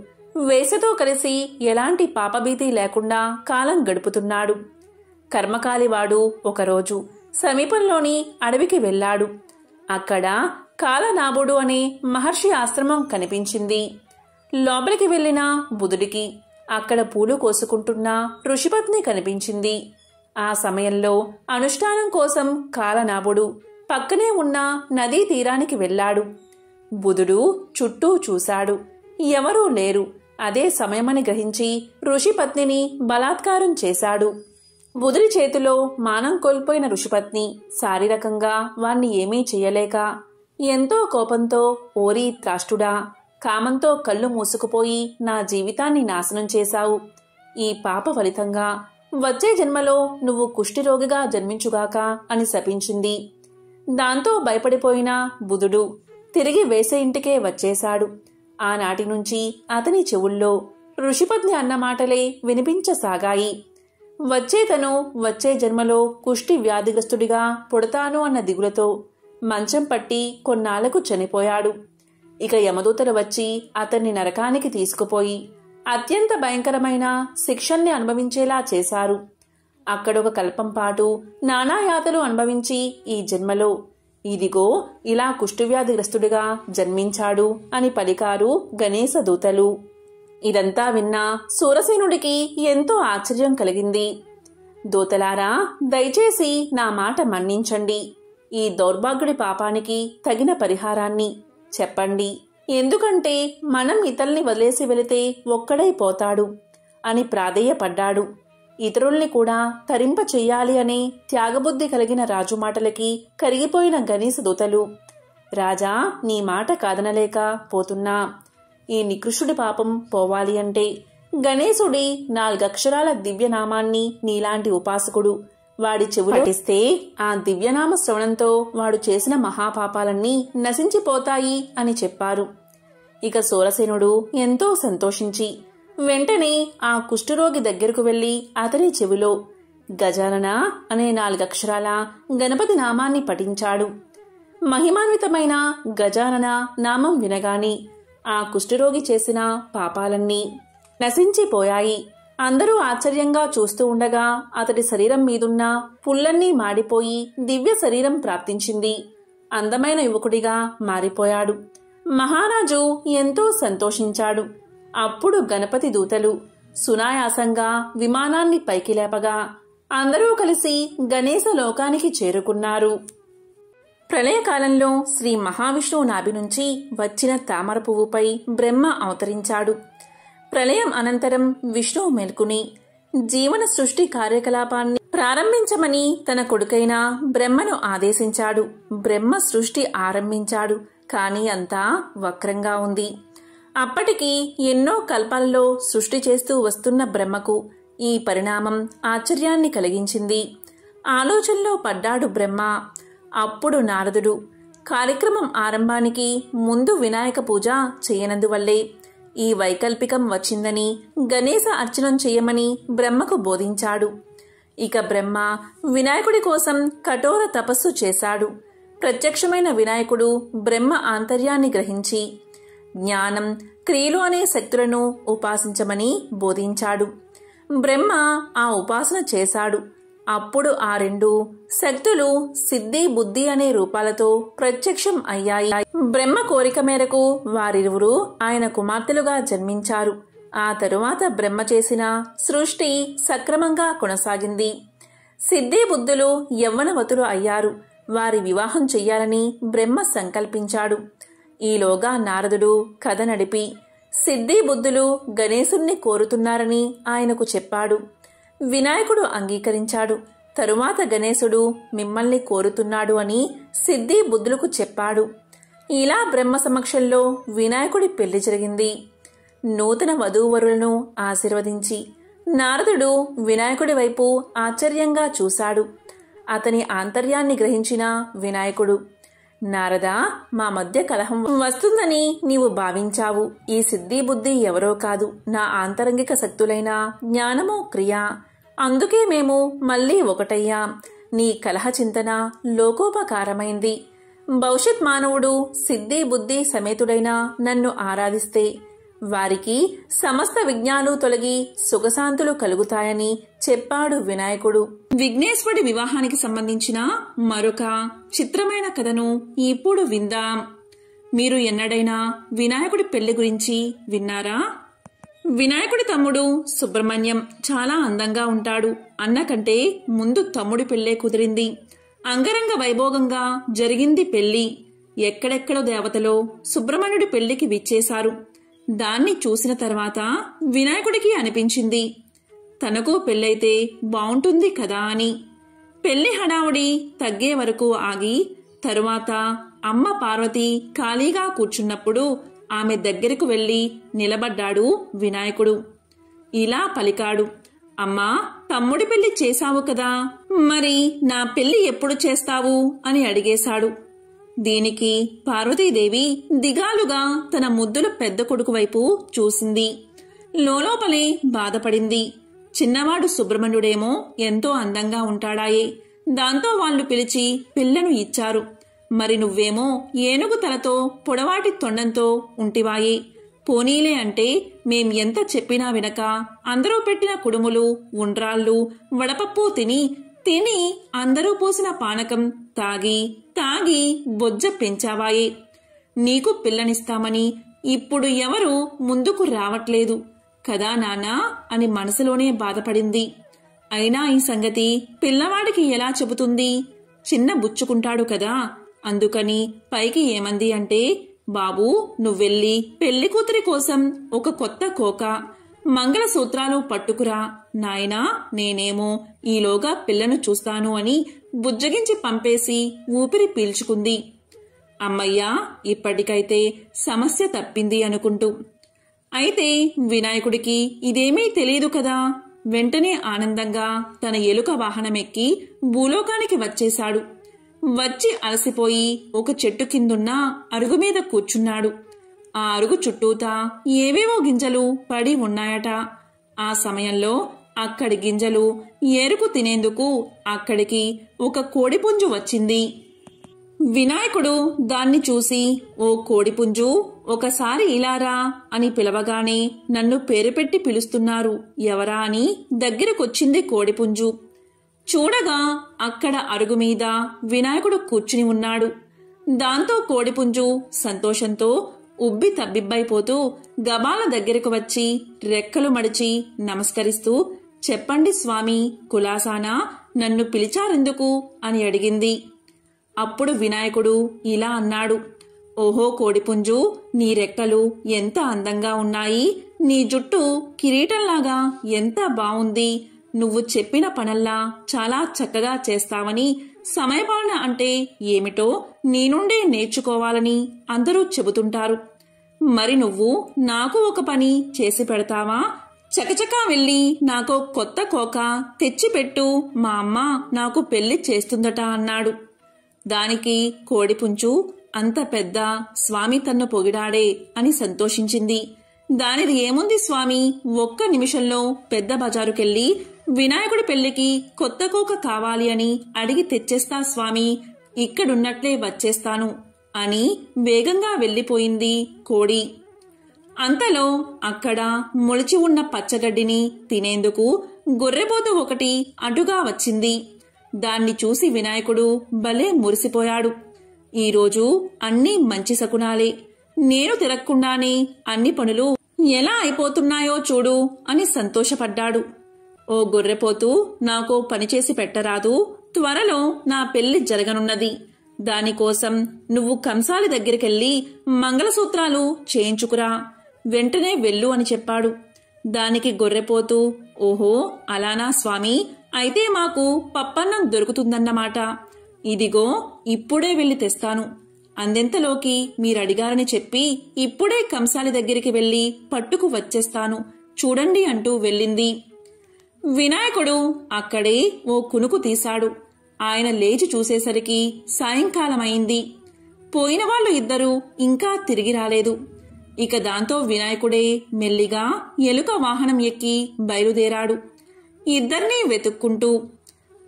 వేసతో కలిసి ఎలాంటి పాపభీతి లేకుండా కాలం గడుపుతున్నాడు. కర్మకాలివాడు ఒకరోజు సమీపంలోని అడవికి వెళ్లాడు. అక్కడ కాలనాభుడు అనే మహర్షి ఆశ్రమం కనిపించింది. లోపలికి వెళ్లిన బుధుడికి అక్కడ పూలు కోసుకుంటున్న ఋషిపత్ని కనిపించింది. ఆ సమయంలో అనుష్ఠానం కోసం కాలనాభుడు పక్కనే ఉన్న నదీ తీరానికి వెళ్లాడు. బుధుడు చుట్టూ చూశాడు. ఎవరూ లేరు. అదే సమయమని గ్రహించి ఋషిపత్నిని బలాత్కారం చేశాడు. బుధుడి చేతిలో మానం కోల్పోయిన ఋషిపత్ని శారీరకంగా వాణ్ణి ఏమీ చెయ్యలేక ఎంతో కోపంతో, ఓరీ త్రాష్టుడా, కామంతో కళ్ళు మూసుకుపోయి నా జీవితాన్ని నాశనం చేశావు. ఈ పాప ఫలితంగా వచ్చే జన్మలో నువ్వు కుష్ఠిరోగిగా జన్మించుగాక అని శపించింది. దాంతో భయపడిపోయిన బుధుడు తిరిగి వేసే ఇంటికే వచ్చేశాడు. ఆనాటి నుంచి అతని చెవుల్లో ఋషిపత్ని అన్న మాటలే వినిపించసాగాయి. వచ్చే జన్మలో కుష్టి వ్యాధిగ్రస్తుడిగా పుడతాను అన్న దిగులతో మంచం పట్టి కొన్నాళ్లకు చనిపోయాడు. ఇక యమదూతలు వచ్చి అతన్ని నరకానికి తీసుకుపోయి అత్యంత భయంకరమైన శిక్షల్ని అనుభవించేలా చేశారు. అక్కడొక కల్పం పాటు నానాయాతలు అనుభవించి ఈ జన్మలో ఇదిగో ఇలా కుష్ఠవ్యాధిగ్రస్తుడిగా జన్మించాడు అని పలికారు గణేశ దూతలు. ఇదంతా విన్నా సూరసేనుడికి ఎంతో ఆశ్చర్యం కలిగింది. దూతలారా, దయచేసి నా మాట మన్నించండి. ఈ దౌర్భాగ్యుడి పాపానికి తగిన పరిహారాన్ని చెప్పండి. ఎందుకంటే మనం ఇతల్ని వదిలేసి వెళితే ఒక్కడైపోతాడు అని ప్రాధేయపడ్డాడు. ఇతరుల్ని కూడా తరింప చెయ్యాలి అనే త్యాగబుద్ధి కలిగిన రాజు మాటలకి కరిగిపోయిన గణేశ దూతలు, రాజా, నీ మాట కాదనలేక పోతున్నా. ఈ నికృష్టుడి పాపం పోవాలి అంటే గణేశుడి 4 అక్షరాల దివ్యనామాన్ని నీలాంటి ఉపాసకుడు వాడి చెవులు పఠిస్తే ఆ దివ్యనామ శ్రవణంతో వాడు చేసిన మహాపాపాలన్నీ నశించిపోతాయి అని చెప్పారు. ఇక సూరసేనుడు ఎంతో సంతోషించి వెంటనే ఆ కుష్ఠరోగి దగ్గరకు వెళ్లి అతని చెవిలో గజానన అనే 4 అక్షరాల గణపతి నామాన్ని పఠించాడు. మహిమాన్వితమైన గజానన నామం వినగాని ఆ కుష్ఠరోగి చేసిన పాపాలన్నీ నశించిపోయాయి. అందరూ ఆశ్చర్యంగా చూస్తూ ఉండగా అతడి శరీరం మీదున్న పుల్లన్నీ మాడిపోయి దివ్య శరీరం ప్రాప్తించింది. అందమైన యువకుడిగా మారిపోయాడు. మహారాజు ఎంతో సంతోషించాడు. అప్పుడు గణపతి దూతలు సునాయాసంగా విమానాన్ని పైకి లేపగా అందరూ కలిసి గణేశ లోకానికి చేరుకున్నారు. ప్రళయకాలంలో శ్రీ మహావిష్ణువు నాభి నుంచి వచ్చిన తామర పువ్వుపై బ్రహ్మ అవతరించాడు. ప్రళయం అనంతరం విష్ణువు మేల్కొని జీవన సృష్టి కార్యకలాపాన్ని ప్రారంభించమని తన కొడుకైన బ్రహ్మను ఆదేశించాడు. బ్రహ్మ సృష్టి ఆరంభించాడు, కాని అంతా వక్రంగా ఉంది. అప్పటికి ఎన్నో కల్పాలలో సృష్టి చేస్తూ వస్తున్న బ్రహ్మకు ఈ పరిణామం ఆశ్చర్యాన్ని కలిగించింది. ఆలోచనలో పడ్డాడు బ్రహ్మ. అప్పుడు నారదుడు కార్యక్రమం ఆరంభానికి ముందు వినాయక పూజ చేయనందువల్లే ఈ వైకల్పికం వచ్చిందని గణేశ అర్చనం చేయమని బ్రహ్మకు బోధించాడు. ఇక బ్రహ్మ వినాయకుడి కోసం కఠోర తపస్సు చేశాడు. ప్రత్యక్షమైన వినాయకుడు బ్రహ్మ ఆంతర్యాన్ని గ్రహించి జ్ఞానం, క్రియలు అనే శక్తులను ఉపాసించమని బోధించాడు. బ్రహ్మ ఆ ఉపాసన చేశాడు. అప్పుడు ఆ రెండు శక్తులు సిద్ధి, బుద్ధి అనే రూపాలతో ప్రత్యక్షం అయ్యాయి. బ్రహ్మ కోరిక మేరకు వారిరువురు ఆయన కుమార్తెలుగా జన్మించారు. ఆ తరువాత బ్రహ్మ చేసిన సృష్టి సక్రమంగా కొనసాగింది. సిద్ధి, బుద్ధులు యవ్వనవతులు అయ్యారు. వారి వివాహం చెయ్యాలని బ్రహ్మ సంకల్పించాడు. ఈలోగా నారదుడు కథ నడిపి సిద్ధి, బుద్ధులు గణేశుణ్ణి కోరుతున్నారని ఆయనకు చెప్పాడు. వినాయకుడు అంగీకరించాడు. తరువాత గణేశుడు మిమ్మల్ని కోరుతున్నాడు అని సిద్ధి, బుద్ధులకు చెప్పాడు. ఇలా బ్రహ్మ సమక్షంలో వినాయకుడి పెళ్లి జరిగింది. నూతన వధూవరులను ఆశీర్వదించి నారదుడు వినాయకుడి వైపు ఆశ్చర్యంగా చూశాడు. అతని ఆంతర్యాన్ని గ్రహించిన వినాయకుడు, నారదా, మా మధ్య కలహం వస్తుందని నీవు భావించావు. ఈ సిద్ధి, బుద్ధి ఎవరో కాదు, నా ఆంతరంగిక శక్తులైన జ్ఞానము, క్రియ. అందుకే మేము మళ్లీ ఒకటయ్యాం. నీ కలహ చింతన లోకోపకారమైంది. భవిష్యత్ మానవుడు సిద్ధి, బుద్ధి సమేతుడైన నన్ను ఆరాధిస్తే వారికి సమస్త విఘ్నాలు తొలగి సుఖశాంతులు కలుగుతాయని చెప్పాడు వినాయకుడు. విఘ్నేశ్వరుడి వివాహానికి సంబంధించిన మరొక చిత్రమైన కథను ఇప్పుడు విందాం. మీరు ఎన్నడైనా వినాయకుడి పెళ్లి గురించి విన్నారా? వినాయకుడి తమ్ముడు సుబ్రహ్మణ్యం చాలా అందంగా ఉంటాడు. అన్నకంటే ముందు తమ్ముడి పెళ్లే కుదిరింది. అంగరంగ వైభోగంగా జరిగింది పెళ్లి. ఎక్కడెక్కడో దేవతలో సుబ్రహ్మణ్యుడి పెళ్లికి విచ్చేశారు. దాన్ని చూసిన తర్వాత వినాయకుడికి అనిపించింది తనకు పెళ్ళైతే బావుంటుంది కదా అని. పెళ్లి హడావుడి తగ్గే వరకు ఆగి తరువాత అమ్మ పార్వతి ఖాళీగా కూర్చున్నప్పుడు ఆమె దగ్గరకు వెళ్లి నిలబడ్డాడు వినాయకుడు. ఇలా పలికాడు, అమ్మా, తమ్ముడి పెళ్లి చేశావు కదా, మరి నా పెళ్లి ఎప్పుడు చేస్తావు అని అడిగేశాడు. దీనికి పార్వతీదేవి దిగాలుగా తన ముద్దుల పెద్ద కొడుకు వైపు చూసింది. లోలోపలే బాధపడింది. చిన్నవాడు సుబ్రహ్మణ్యుడేమో ఎంతో అందంగా ఉంటాడాయే, దాంతో వాళ్లు పిలిచి పిల్లను ఇచ్చారు. మరి నువ్వేమో ఏనుగు తలతో పొడవాటి తొండంతో ఉంటివాయే. పోనీలే అంటే మేం ఎంత చెప్పినా వినక అందరూ పెట్టిన కుడుములు, ఉండ్రాళ్ళు, వడపప్పు తిని అందరూ పోసిన పానకం తాగి తాగి బొజ్జ పెంచావాయే. నీకు పిల్లనిస్తామని ఇప్పుడు ఎవరు ముందుకు రావట్లేదు కదా నాన్నా అని మనసులోనే బాధపడింది. అయినా ఈ సంగతి పిల్లవాడికి ఎలా చెబుతుంది? చిన్న బుచ్చుకుంటాడు కదా. అందుకని పైకి ఏమంది అంటే, బాబూ, నువ్వెళ్ళి పెళ్లి కూతురి కోసం ఒక కొత్త కోక, మంగళసూత్రాలు పట్టుకురా నాయనా, నేనేమో ఈలోగా పిల్లను చూస్తాను అని బుజ్జగించి పంపేసి ఊపిరి పీల్చుకుంది. అమ్మయ్యా, ఇప్పటికైతే సమస్య తప్పింది అనుకుంటూ. అయితే వినాయకుడికి ఇదేమీ తెలియదు కదా. వెంటనే ఆనందంగా తన ఎలుక వాహనమెక్కి భూలోకానికి వచ్చేశాడు. వచ్చి అలసిపోయి ఒక చెట్టు కిందున్న అరుగు మీద కూర్చున్నాడు. ఆ అరుగు చుట్టూతా ఏవేవో గింజలు పడి ఉన్నాయట. ఆ సమయంలో అక్కడి గింజలు ఏరుకు తినేందుకు అక్కడికి ఒక కోడిపుంజు వచ్చింది. వినాయకుడు దాన్ని చూసి, ఓ కోడిపుంజు, ఒకసారి ఇలారా అని పిలవగానే నన్ను పేరు పెట్టి పిలుస్తున్నారు ఎవరా అని దగ్గరకొచ్చింది కోడిపుంజు. చూడగా అక్కడ అరుగుమీద వినాయకుడు కూర్చుని ఉన్నాడు. దాంతో కోడిపుంజు సంతోషంతో ఉబ్బి తబ్బిబ్బైపోతూ గబాల దగ్గరకు వచ్చి రెక్కలు మడిచి నమస్కరిస్తూ, చెప్పండి స్వామి, కులాసానా, నన్ను పిలిచారెందుకు అని అడిగింది. అప్పుడు వినాయకుడు ఇలా అన్నాడు. ఓహో కోడిపుంజు, నీ రెక్కలు ఎంత అందంగా ఉన్నాయి, నీ జుట్టు కిరీటంలాగా ఎంత బావుంది, నువ్వు చెప్పిన పనల్లా చాలా చక్కగా చేస్తావని, సమయపాలన అంటే ఏమిటో నీ నుండే నేర్చుకోవాలని అందరూ చెబుతుంటారు. మరి నువ్వు నాకు ఒక పని చేసి పెడతావా? చకచకా వెళ్ళి నాకో కొత్త కోక తెచ్చిపెట్టు, మా అమ్మ నాకు పెళ్లి చేస్తుందట అన్నాడు. దానికి కోడిపుంజు, అంత పెద్ద స్వామి తన్ను పొగిడాడే అని సంతోషించింది. దానిది ఏముంది స్వామి, ఒక్క నిమిషంలో పెద్ద బజారుకెళ్ళి వినాయకుడి పెళ్లికి కొత్త కోక కావాలి అని అడిగి తెచ్చేస్తా స్వామి, ఇక్కడున్నట్లే వచ్చేస్తాను అని వేగంగా వెళ్లిపోయింది కోడి. అంతలో అక్కడ మొలిచి ఉన్న పచ్చగడ్డిని తినేందుకు గొర్రెపోతు ఒకటి అడ్డుగా వచ్చింది. దాన్ని చూసి వినాయకుడు భలే మురిసిపోయాడు. ఈరోజు అన్నీ మంచి శకునాలే, నేను తిరగకుండానే అన్ని పనులు ఎలా అయిపోతున్నాయో చూడు అని సంతోషపడ్డాడు. ఓ గొర్రెపోతూ, నాకో పనిచేసి పెట్టరాదు, త్వరలో నా పెళ్లి జరగనున్నది, దానికోసం నువ్వు కంసాలి దగ్గరికెళ్ళి మంగళసూత్రాలు చేయించుకురా, వెంటనే వెళ్ళు అని చెప్పాడు. దానికి గొర్రెపోతూ, ఓహో అలానా స్వామి, అయితే మాకు పప్పన్నం దొరుకుతుందన్నమాట, ఇదిగో ఇప్పుడే వెళ్లి తెస్తాను, అందెంతలోకి మీరడిగారని చెప్పి ఇప్పుడే కంసాలి దగ్గరికి వెళ్లి పట్టుకు వచ్చేస్తాను చూడండి అంటూ వెళ్ళింది. వినాయకుడు అక్కడే ఓ కునుకు తీశాడు. ఆయన లేచి చూసేసరికి సాయంకాలమైంది. పోయినవాళ్లు ఇద్దరూ ఇంకా తిరిగి రాలేదు. ఇక దాంతో వినాయకుడే మెల్లిగా ఎలుక వాహనం ఎక్కి బయలుదేరాడు. ఇద్దరినీ వెతుక్కుంటూ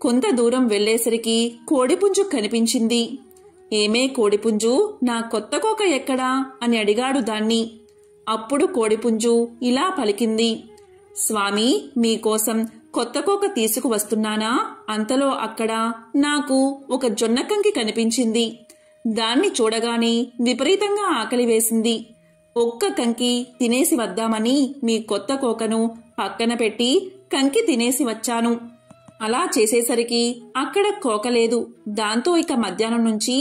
కొంత దూరం వెళ్లేసరికి కోడిపుంజు కనిపించింది. ఏమే కోడిపుంజు, నా కొత్త కోక ఎక్కడా అని అడిగాడు దాన్ని. అప్పుడు కోడిపుంజు ఇలా పలికింది. స్వామి, మీకోసం కొత్త కోక తీసుకువస్తున్నానా? అంతలో అక్కడ నాకు ఒక జొన్నకంకి కనిపించింది. దాన్ని చూడగానే విపరీతంగా ఆకలి వేసింది. ఒక్క కంకి తినేసి వద్దామని మీ కొత్త కోకను పక్కన పెట్టి కంకి తినేసి వచ్చాను. అలా చేసేసరికి అక్కడ కోకలేదు. దాంతో ఇక మధ్యాహ్నం నుంచి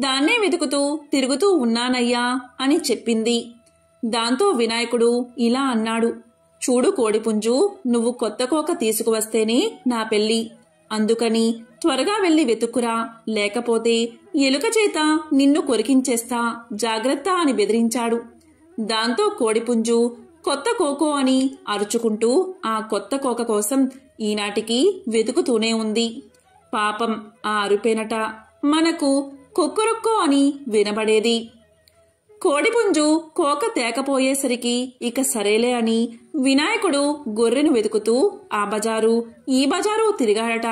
దాన్నే వెతుకుతూ తిరుగుతూ ఉన్నానయ్యా అని చెప్పింది. దాంతో వినాయకుడు ఇలా అన్నాడు. చూడు కోడిపుంజు, నువ్వు కొత్త కోక తీసుకువస్తేనే నా పెళ్లి, అందుకని త్వరగా వెళ్లి వెతుక్కురా, లేకపోతే ఎలుక చేత నిన్ను కొరికించేస్తా, జాగ్రత్త అని బెదిరించాడు. దాంతో కోడిపుంజు కొత్త కోకో అని అరుచుకుంటూ ఆ కొత్త కోక కోసం ఈనాటికి వెతుకుతూనే ఉంది. పాపం ఆ అరుపేనట మనకు కొక్కరొక్కో అని వినబడేది. కోడిపుంజు కోక తేకపోయేసరికి ఇక సరేలే అని వినాయకుడు గొర్రెను వెతుకుతూ ఆ బజారు ఈ బజారు తిరిగాడట.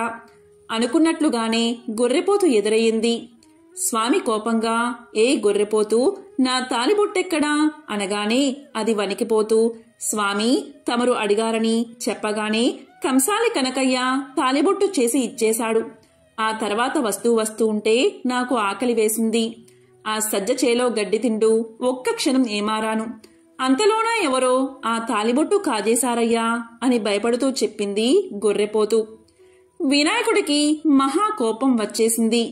అనుకున్నట్లుగానే గొర్రెపోతు ఎదురయ్యింది. స్వామి కోపంగా, ఏ గొర్రెపోతూ, నా తాలిబొట్టెక్కడా అనగానే అది వణికిపోతూ, స్వామి తమరు అడిగారని చెప్పగానే కంసాలి కనకయ్య తాలిబొట్టు చేసి ఇచ్చేశాడు. ఆ తర్వాత వస్తూ ఉంటే నాకు ఆకలి వేసింది. ఆ సజ్జ చేలో గడ్డి తింటూ ఒక్క క్షణం ఏమారాను. అంతలోనా ఎవరో ఆ తాలిబొట్టు కాజేశారయ్యా అని భయపడుతూ చెప్పింది గొర్రెపోతు. వినాయకుడికి మహా కోపం వచ్చేసింది.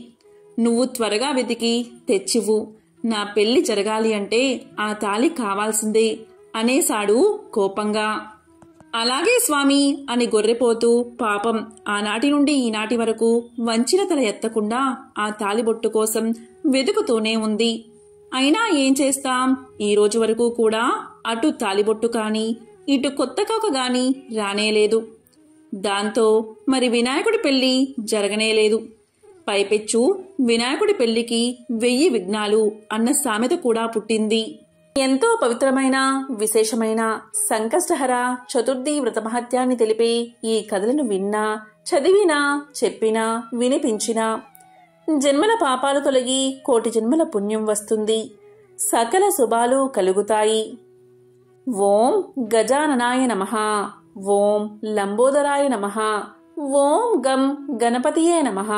నువ్వు త్వరగా వెతికి తెచ్చివు, నా పెళ్లి జరగాలి అంటే ఆ తాలి కావాల్సిందే అనేశాడు కోపంగా. అలాగే స్వామి అని గొర్రెపోతూ పాపం ఆనాటి నుండి ఈనాటి వరకు వంచిన తల ఎత్తకుండా ఆ తాలిబొట్టు కోసం వెతుకుతూనే ఉంది. అయినా ఏం చేస్తాం, ఈ రోజు వరకు కూడా అటు తాలిబొట్టు కాని ఇటు కొత్త కోక గాని రానేలేదు. దాంతో మరి వినాయకుడి పెళ్లి జరగనేలేదు. పైపెచ్చు వినాయకుడి పెళ్లికి 1000 విఘ్నాలు అన్న సామెత కూడా పుట్టింది. ఎంతో పవిత్రమైన విశేషమైన సంకష్టహర చతుర్థి వ్రత మహత్యాన్ని తెలిపే ఈ కథలను విన్నా, చదివినా, చెప్పినా, వినిపించినా జన్మల పాపాలు తొలగి కోటి జన్మల పుణ్యం వస్తుంది, సకల శుభాలు కలుగుతాయి. ఓం గజాననాయ నమః. ఓం లంబోదరాయ నమః. ఓం గం గణపతియే నమః.